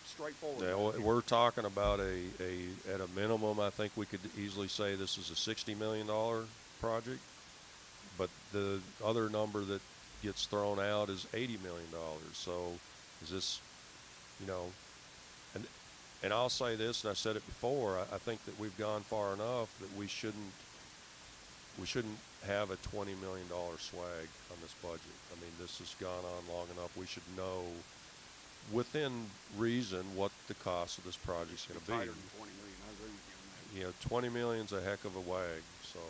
straightforward. Yeah, we're talking about at a minimum, I think we could easily say this is a $60 million project, but the other number that gets thrown out is $80 million. So is this, you know, and I'll say this, and I said it before, I think that we've gone far enough that we shouldn't have a $20 million swag on this budget. I mean, this has gone on long enough. We should know within reason what the cost of this project's going to be. Tighter than 20 million, I agree with you on that. You know, 20 million's a heck of a wag, so.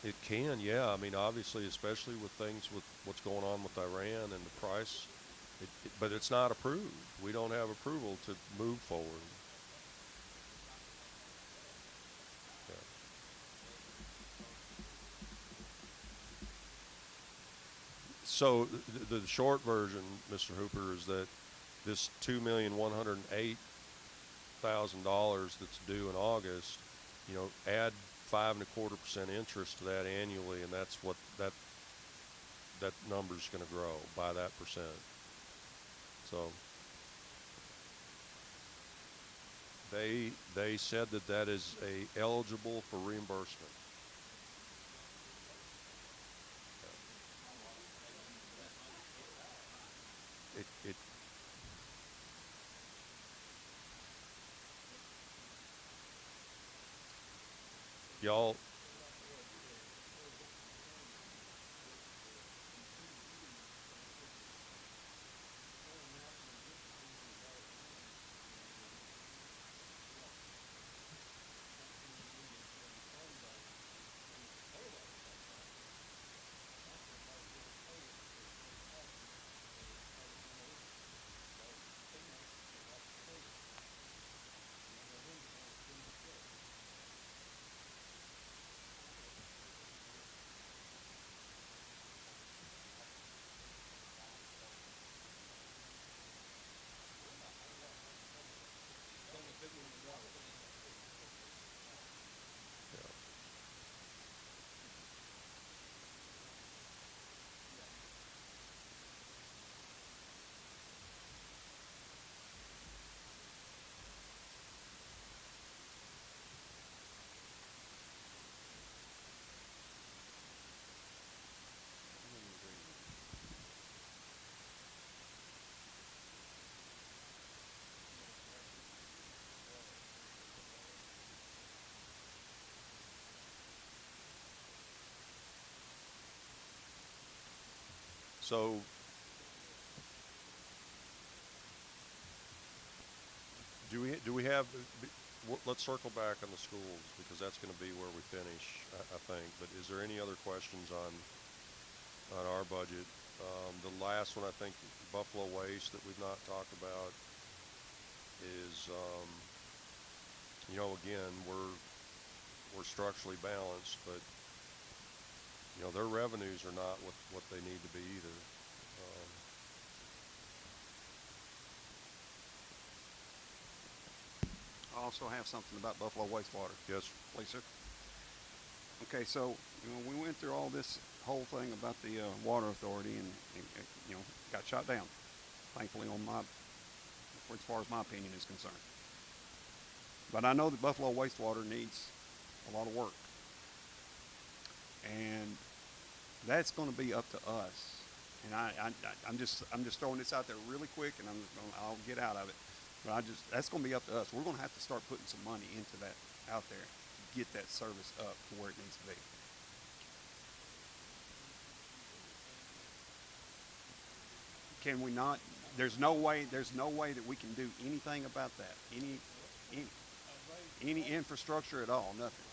It can, yeah. I mean, obviously, especially with things with what's going on with Iran and the price, but it's not approved. We don't have approval to move forward. Yeah. So the short version, Mr. Hooper, is that this $2,108,000 that's due in August, you know, add 5.25% interest to that annually, and that's what that number's going to grow by that percent. So they said that is eligible for reimbursement. It y'all. So do we have, let's circle back on the schools, because that's going to be where we finish, I think. But is there any other questions on our budget? The last one, I think, Buffalo Waste that we've not talked about is, you know, again, we're structurally balanced, but you know, their revenues are not what they need to be either. also have something about Buffalo wastewater. Yes, Please, sir. Okay, so, we went through all this whole thing about the, water authority and, got shot down, thankfully as far as my opinion is concerned. But I know that Buffalo wastewater needs a lot of work. And that's gonna be up to us. And I'm just throwing this out there really quick, and I'll get out of it. But that's gonna be up to us. We're gonna have to start putting some money into that out there to get that service up to where it needs to be. Can we not? There's no way that we can do anything about that. Any infrastructure at all, nothing.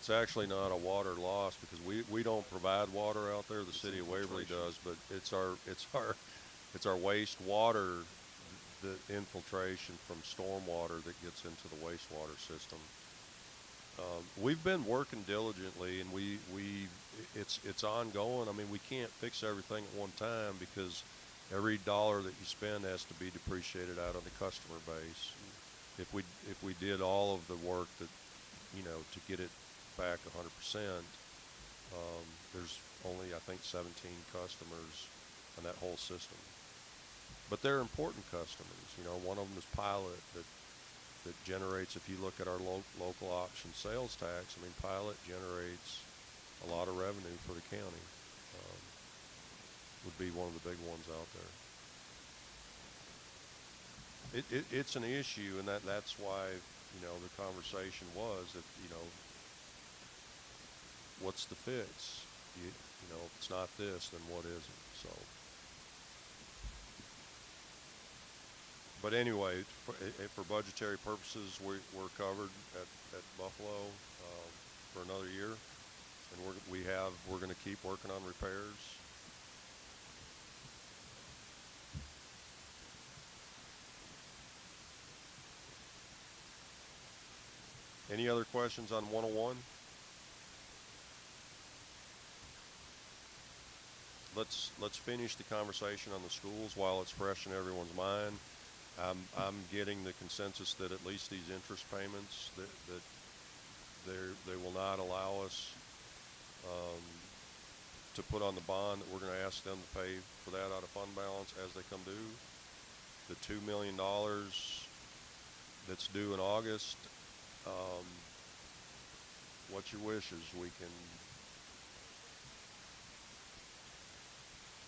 it's actually not a water loss because we don't provide water out there. The city of Waverly does, but it's our wastewater, the infiltration from stormwater that gets into the wastewater system. We've been working diligently, and it's ongoing. I mean, we can't fix everything at one time because every dollar that you spend has to be depreciated out of the customer base. If we did all of the work that, to get it back 100%, there's only, I think, 17 customers on that whole system. But they're important customers. One of them is Pilot that generates, if you look at our local option sales tax, I mean, Pilot generates a lot of revenue for the county. Would be one of the big ones out there. It's an issue, and that's why, the conversation was that, what's the fix? If it's not this, then what is it? So. But anyway, for budgetary purposes, we're covered at Buffalo for another year, and we're going to keep working on repairs. Any other questions on 101? Let's finish the conversation on the schools while it's fresh in everyone's mind. I'm getting the consensus that at least these interest payments that they will not allow us to put on the bond, that we're going to ask them to pay for that out of fund balance as they come due. The $2 million that's due in August, what's your wishes? We can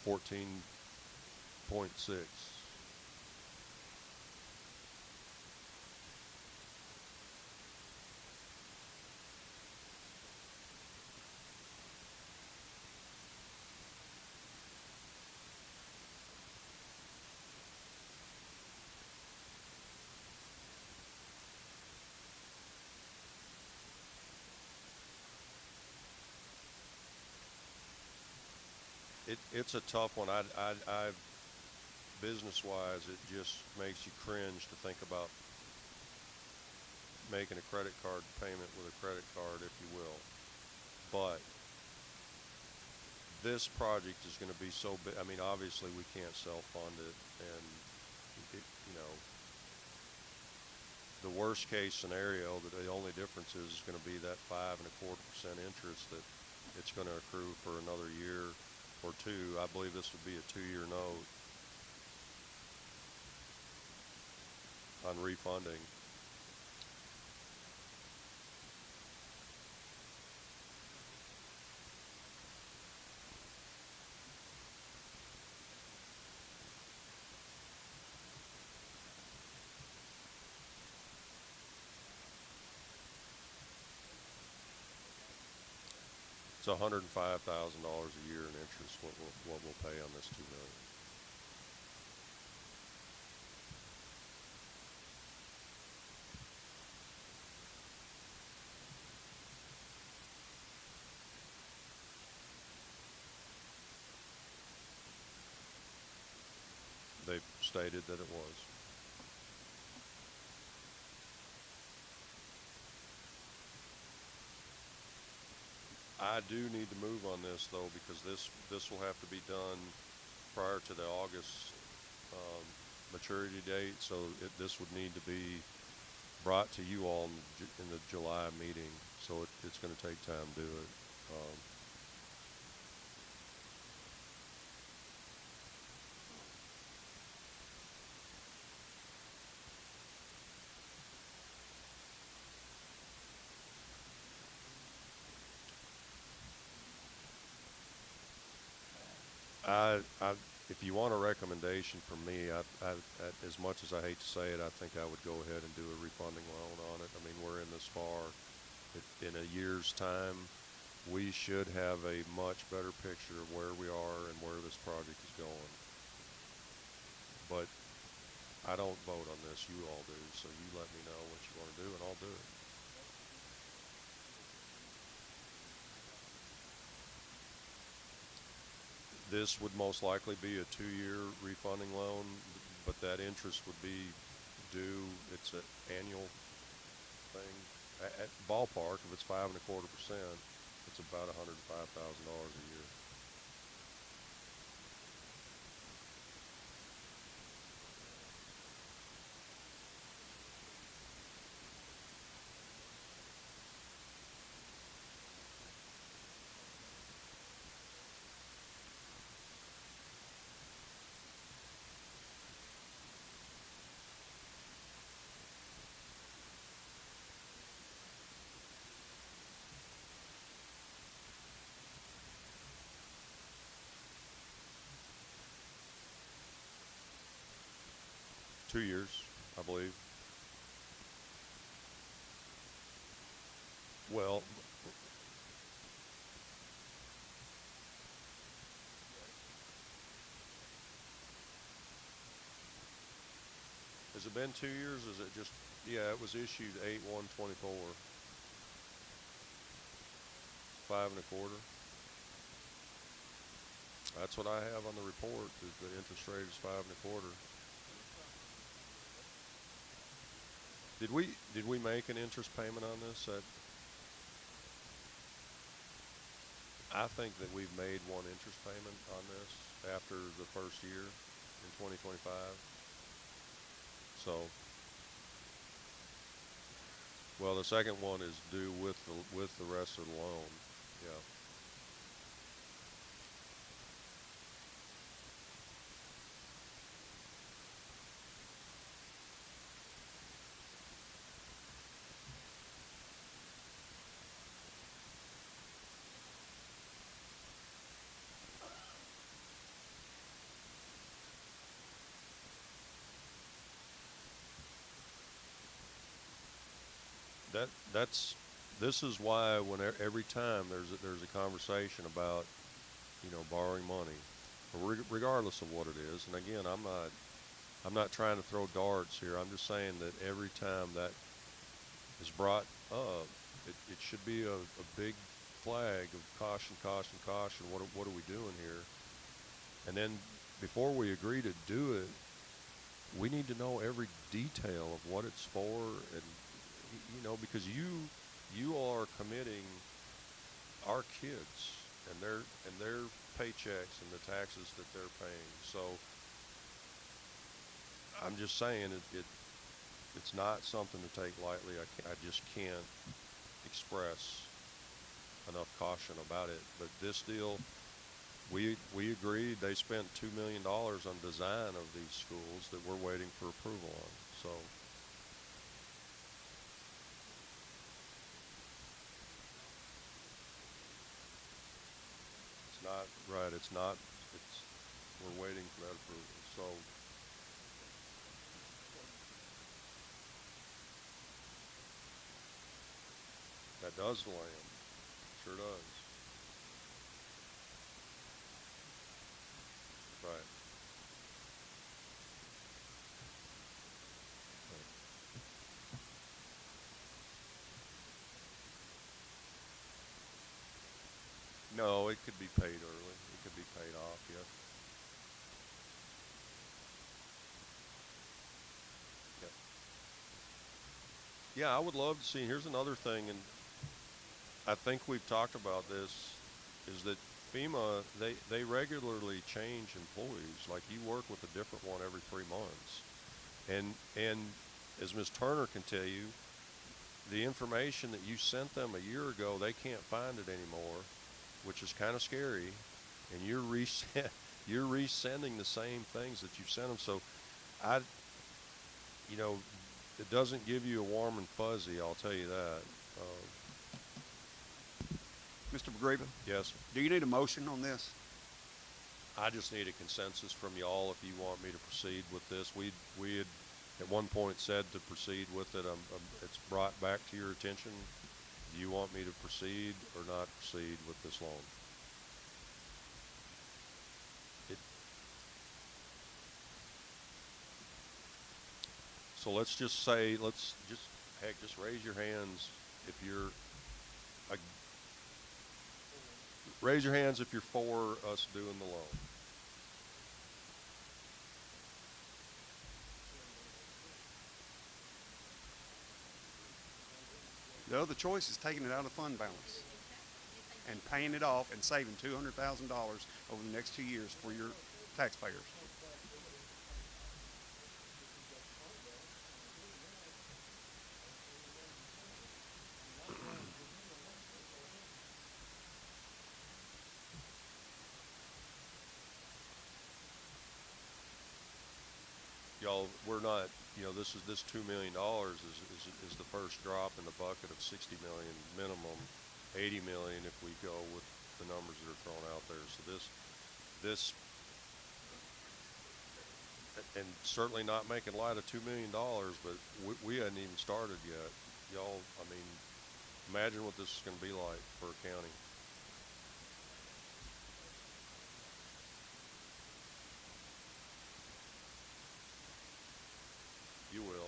14.6. It's a tough one. I business-wise, it just makes you cringe to think about making a credit card payment with a credit card, if you will. But this project is going to be so big. I mean, obviously we can't self-fund it, and the worst case scenario, that the only difference is going to be that 5.25% interest that it's going to accrue for another year or two. I believe this would be a 2-year note on refunding. It's $105,000 a year in interest, what we'll pay on this $2 million. stated that it was. I do need to move on this though, because this will have to be done prior to the August, maturity date, so this would need to be brought to you all in the July meeting, so it's gonna take time to do it. If you want a recommendation from me, as much as I hate to say it, I think I would go ahead and do a refunding loan on it. I mean, we're in this far. In a year's time, we should have a much better picture of where we are and where this project is going. But I don't vote on this, you all do, so you let me know what you want to do and I'll do it. This would most likely be a 2-year refunding loan, but that interest would be due, it's an annual thing. At ballpark, if it's 5.25%, it's about $105,000 a year. Two years, I believe. Well, has it been 2 years? Is it just, yeah, it was issued 8/1/24. 5.25. That's what I have on the report, is the interest rate is 5.25. Did we make an interest payment on this? I think that we've made one interest payment on this after the first year in 2025. So, well, the second one is due with the rest of the loan. Yeah. This is why every time there's a conversation about, borrowing money, regardless of what it is. And again, I'm not trying to throw darts here. I'm just saying that every time that is brought up, it should be a big flag of caution, caution, caution. What are we doing here? And then before we agree to do it, we need to know every detail of what it's for, and because you are committing our kids and their paychecks and the taxes that they're paying. So I'm just saying it's not something to take lightly. I just can't express enough caution about it. But this deal, we agreed. They spent $2 million on design of these schools that we're waiting for approval on. So. We're waiting for that approval, so. That does delay them, sure does. Right. No, it could be paid early. It could be paid off, yeah. Yeah, I would love to see, here's another thing, and I think we've talked about this, is that FEMA, they regularly change employees. Like, you work with a different one every 3 months. And as Ms. Turner can tell you, the information that you sent them a year ago, they can't find it anymore, which is kind of scary. And you're you're resending the same things that you sent them. So it doesn't give you a warm and fuzzy, I'll tell you that. Mr. McGreevy, Yes, do you need a motion on this? I just need a consensus from y'all if you want me to proceed with this. We had at one point said to proceed with it. It's brought back to your attention. Do you want me to proceed or not proceed with this loan? So let's just say, just raise your hands if you're, raise your hands if you're for us doing the loan. The other choice is taking it out of fund balance and paying it off and saving $200,000 over the next 2 years for your taxpayers. Y'all, we're not, this $2 million is the first drop in the bucket of 60 million minimum, 80 million if we go with the numbers that are thrown out there. So this, and certainly not making light of $2 million, but we hadn't even started yet. Y'all, imagine what this is going to be like for a county. You will, yeah.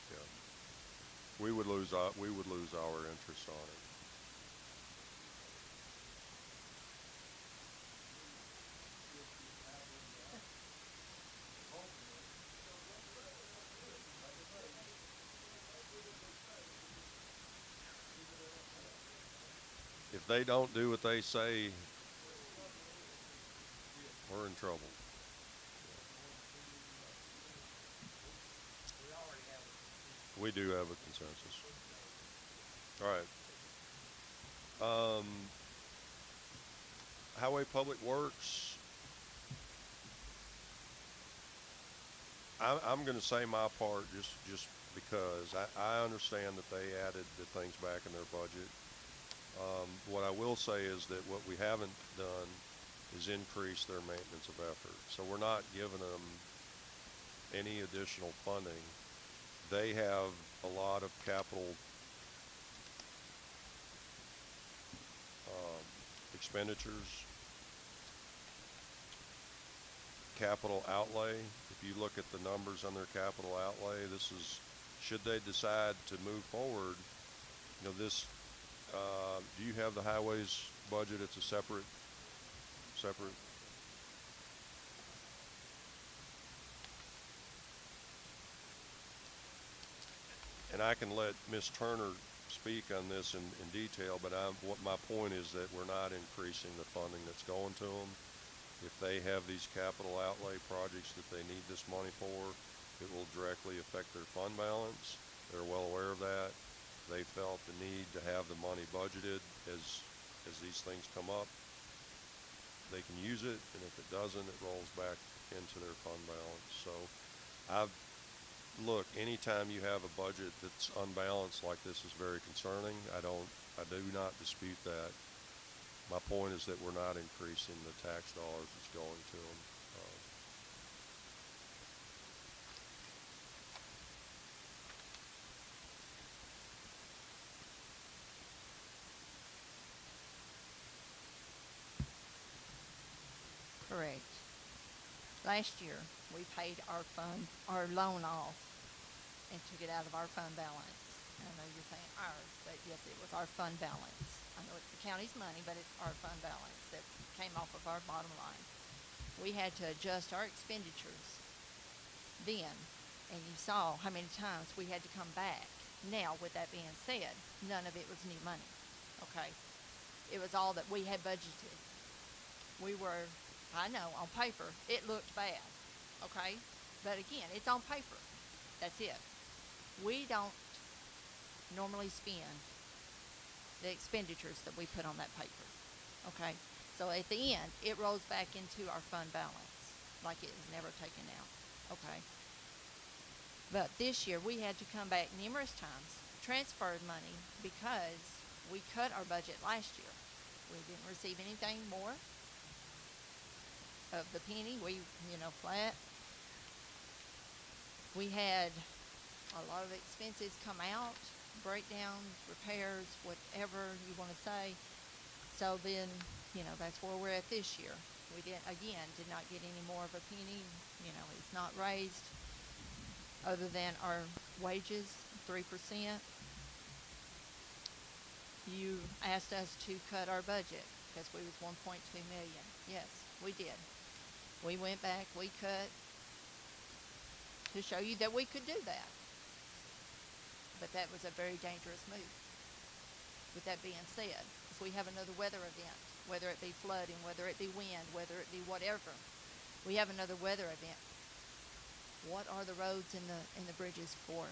Yeah. We would lose our interest on it. If they don't do what they say, we're in trouble. We do have a consensus. All right. Highway Public Works. I'm going to say my part just because I understand that they added the things back in their budget. What I will say is that what we haven't done is increase their maintenance of effort. So we're not giving them any additional funding. They have a lot of capital expenditures, capital outlay. If you look at the numbers on their capital outlay, should they decide to move forward, this, do you have the highways budget? It's a separate. And I can let Ms. Turner speak on this in detail, but what my point is that we're not increasing the funding that's going to them. If they have these capital outlay projects that they need this money for, it will directly affect their fund balance. They're well aware of that. They felt the need to have the money budgeted as these things come up. They can use it, and if it doesn't, it rolls back into their fund balance. So look, anytime you have a budget that's unbalanced like this is very concerning. I do not dispute that. My point is that we're not increasing the tax dollars that's going to them. Last year, we paid our loan off and took it out of our fund balance. I know you're saying ours, but yes, it was our fund balance. I know it's the county's money, but it's our fund balance that came off of our bottom line. We had to adjust our expenditures then, and you saw how many times we had to come back. Now, with that being said, none of it was new money, okay? It was all that we had budgeted. We were, I know, on paper, it looked bad, okay? But again, it's on paper. That's it. We don't normally spend the expenditures that we put on that paper, okay? So at the end, it rolls back into our fund balance, like it was never taken out, okay? But this year, we had to come back numerous times, transferred money, because we cut our budget last year. We didn't receive anything more of the penny. We, flat. We had a lot of expenses come out, breakdowns, repairs, whatever you want to say. So then, that's where we're at this year. We did not get any more of a penny. It's not raised other than our wages, 3%. You asked us to cut our budget because we was 1.2 million. Yes, we did. We went back, we cut to show you that we could do that. But that was a very dangerous move. With that being said, if we have another weather event, whether it be flooding, whether it be wind, whether it be whatever, we have another weather event. What are the roads and the bridges for?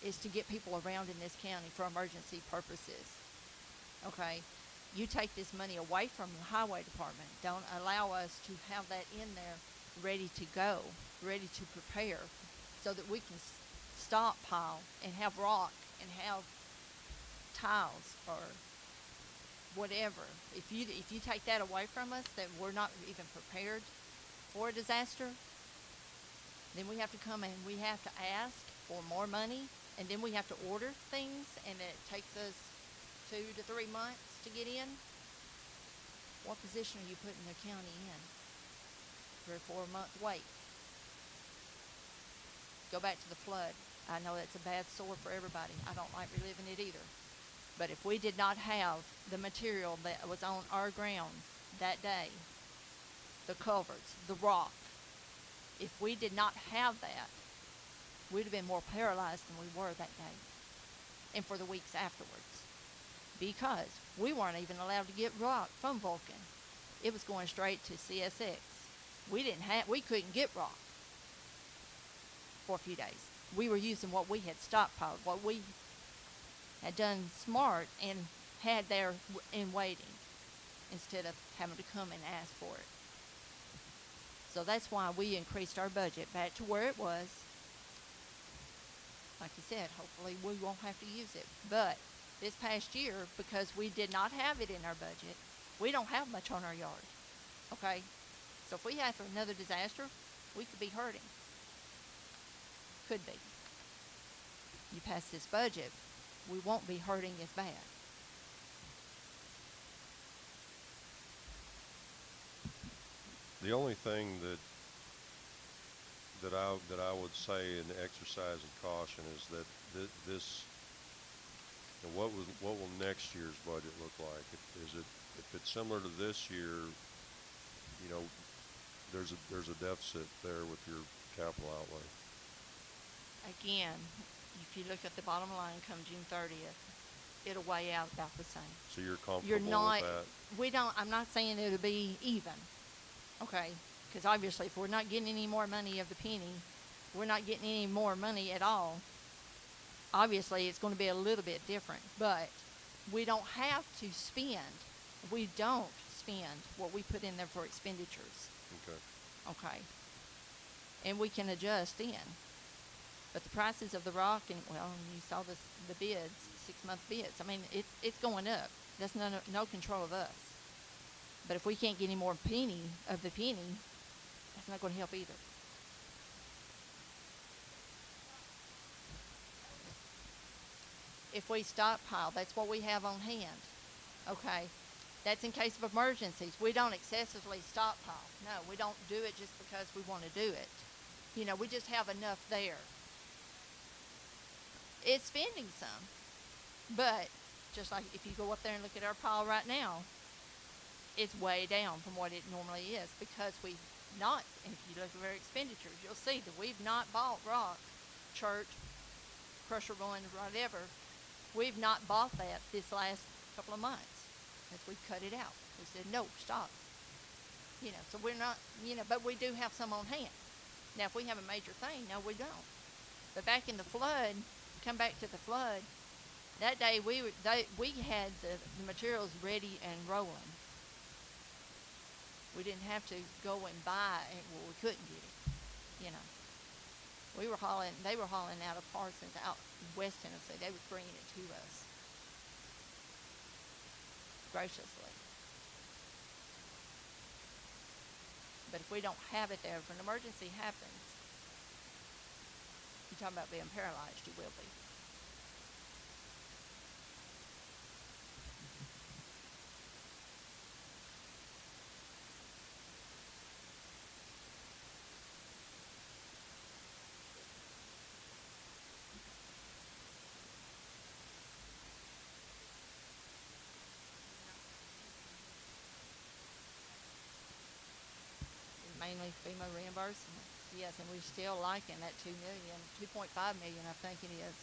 Is to get people around in this county for emergency purposes. Okay? You take this money away from the highway department. Don't allow us to have that in there ready to go, ready to prepare, so that we can stockpile and have rock and have tiles or whatever. If you take that away from us, that we're not even prepared for a disaster, then we have to come and we have to ask for more money, and then we have to order things, and it takes us 2 to 3 months to get in. What position are you putting the county in? 3 or 4 month wait. Go back to the flood. I know that's a bad sore for everybody. I don't like reliving it either. But if we did not have the material that was on our grounds that day, the culverts, the rock, if we did not have that, we'd have been more paralyzed than we were that day and for the weeks afterwards, because we weren't even allowed to get rock from Vulcan. It was going straight to CSX. We couldn't get rock for a few days. We were using what we had stockpiled, what we had done smart and had there in waiting, instead of having to come and ask for it. So that's why we increased our budget back to where it was. Like you said, hopefully we won't have to use it. But this past year, because we did not have it in our budget, we don't have much on our yard. Okay? So if we have another disaster, we could be hurting. Could be. You pass this budget, we won't be hurting as bad. The only thing that I would say in exercising caution is that this, and what will next year's budget look like? If it's similar to this year, there's a deficit there with your capital outlay. Again, if you look at the bottom line come June 30th, it'll weigh out about the same. So you're comfortable with that? I'm not saying it'll be even, okay? Because obviously if we're not getting any more money of the penny, we're not getting any more money at all. Obviously it's going to be a little bit different, but we don't have to spend. We don't spend what we put in there for expenditures. Okay. And we can adjust then. But the prices of the rock, and you saw the bids, 6-month bids. I mean, it's going up. That's no control of us. But if we can't get any more penny, that's not going to help either. If we stockpile, that's what we have on hand. Okay. That's in case of emergencies. We don't excessively stockpile. No, we don't do it just because we want to do it. You know, we just have enough there. It's spending some, but just like if you go up there and look at our pile right now, it's way down from what it normally is because we've not, and if you look at our expenditures, you'll see that we've not bought rock, church, crusher going, whatever. We've not bought that this last couple of months as we cut it out. We said, no, stop. You know, so we're not, you know, but we do have some on hand. Now, if we have a major thing, no, we don't. But back in the flood, come back to the flood, that day we had the materials ready and rolling. We didn't have to go and buy it. Well, we couldn't get it, you know. They were hauling out of Parsons out in West Tennessee. They were bringing it to us graciously. But if we don't have it there, if an emergency happens, you're talking about being paralyzed, you will be. Mainly FEMA reimbursement. Yes, and we're still liking that 2.5 million, I think it is,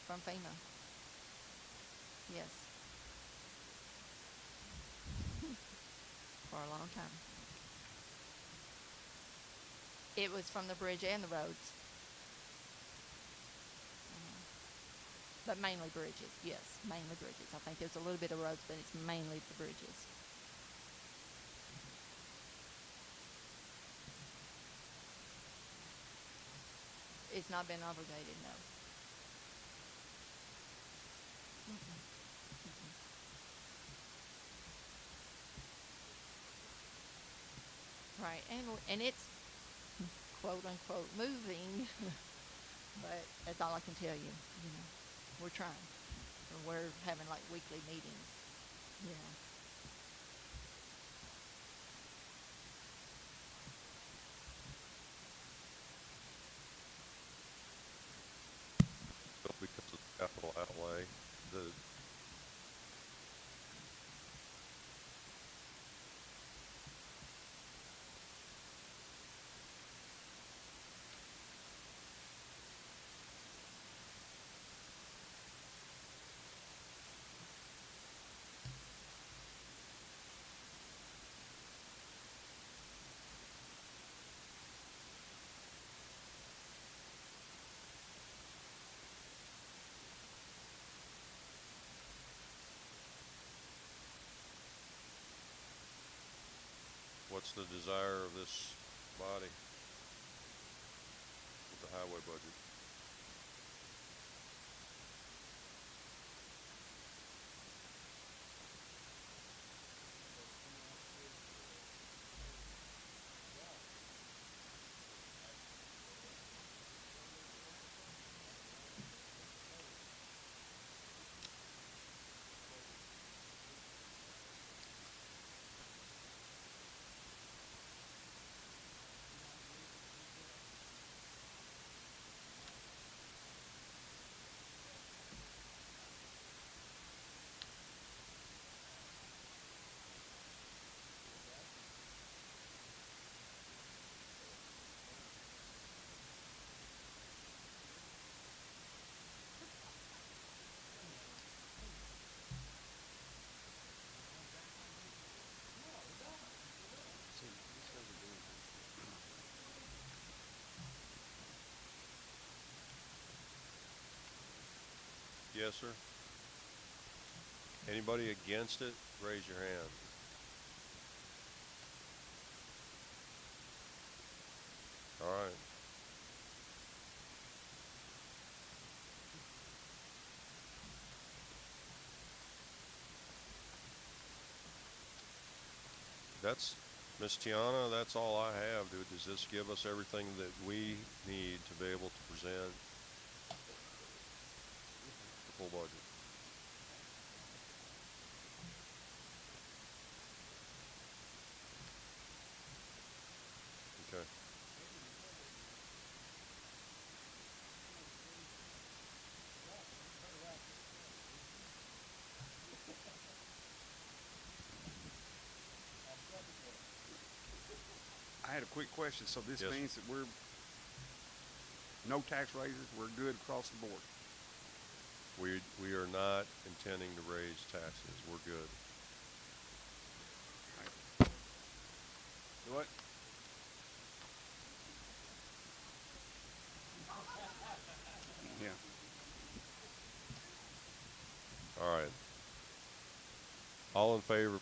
from FEMA. Yes. For a long time. It was from the bridge and the roads. But mainly bridges, yes, mainly bridges. I think there's a little bit of roads, but it's mainly the bridges. It's not been obligated, no. Right, and it's quote unquote moving, but that's all I can tell you. You know, we're trying. We're having like weekly meetings. You know. Because of the capital outlay, the what's the desire of this body with the highway budget? Yes, sir. Anybody against it, raise your hand. All right. That's, Ms. Tiana, that's all I have. Does this give us everything that we need to be able to present the full budget? had a quick question. So this Yes. means that we're, no tax raises, we're good across the board? We are not intending to raise taxes. We're good. What? Yeah. All right. All in favor,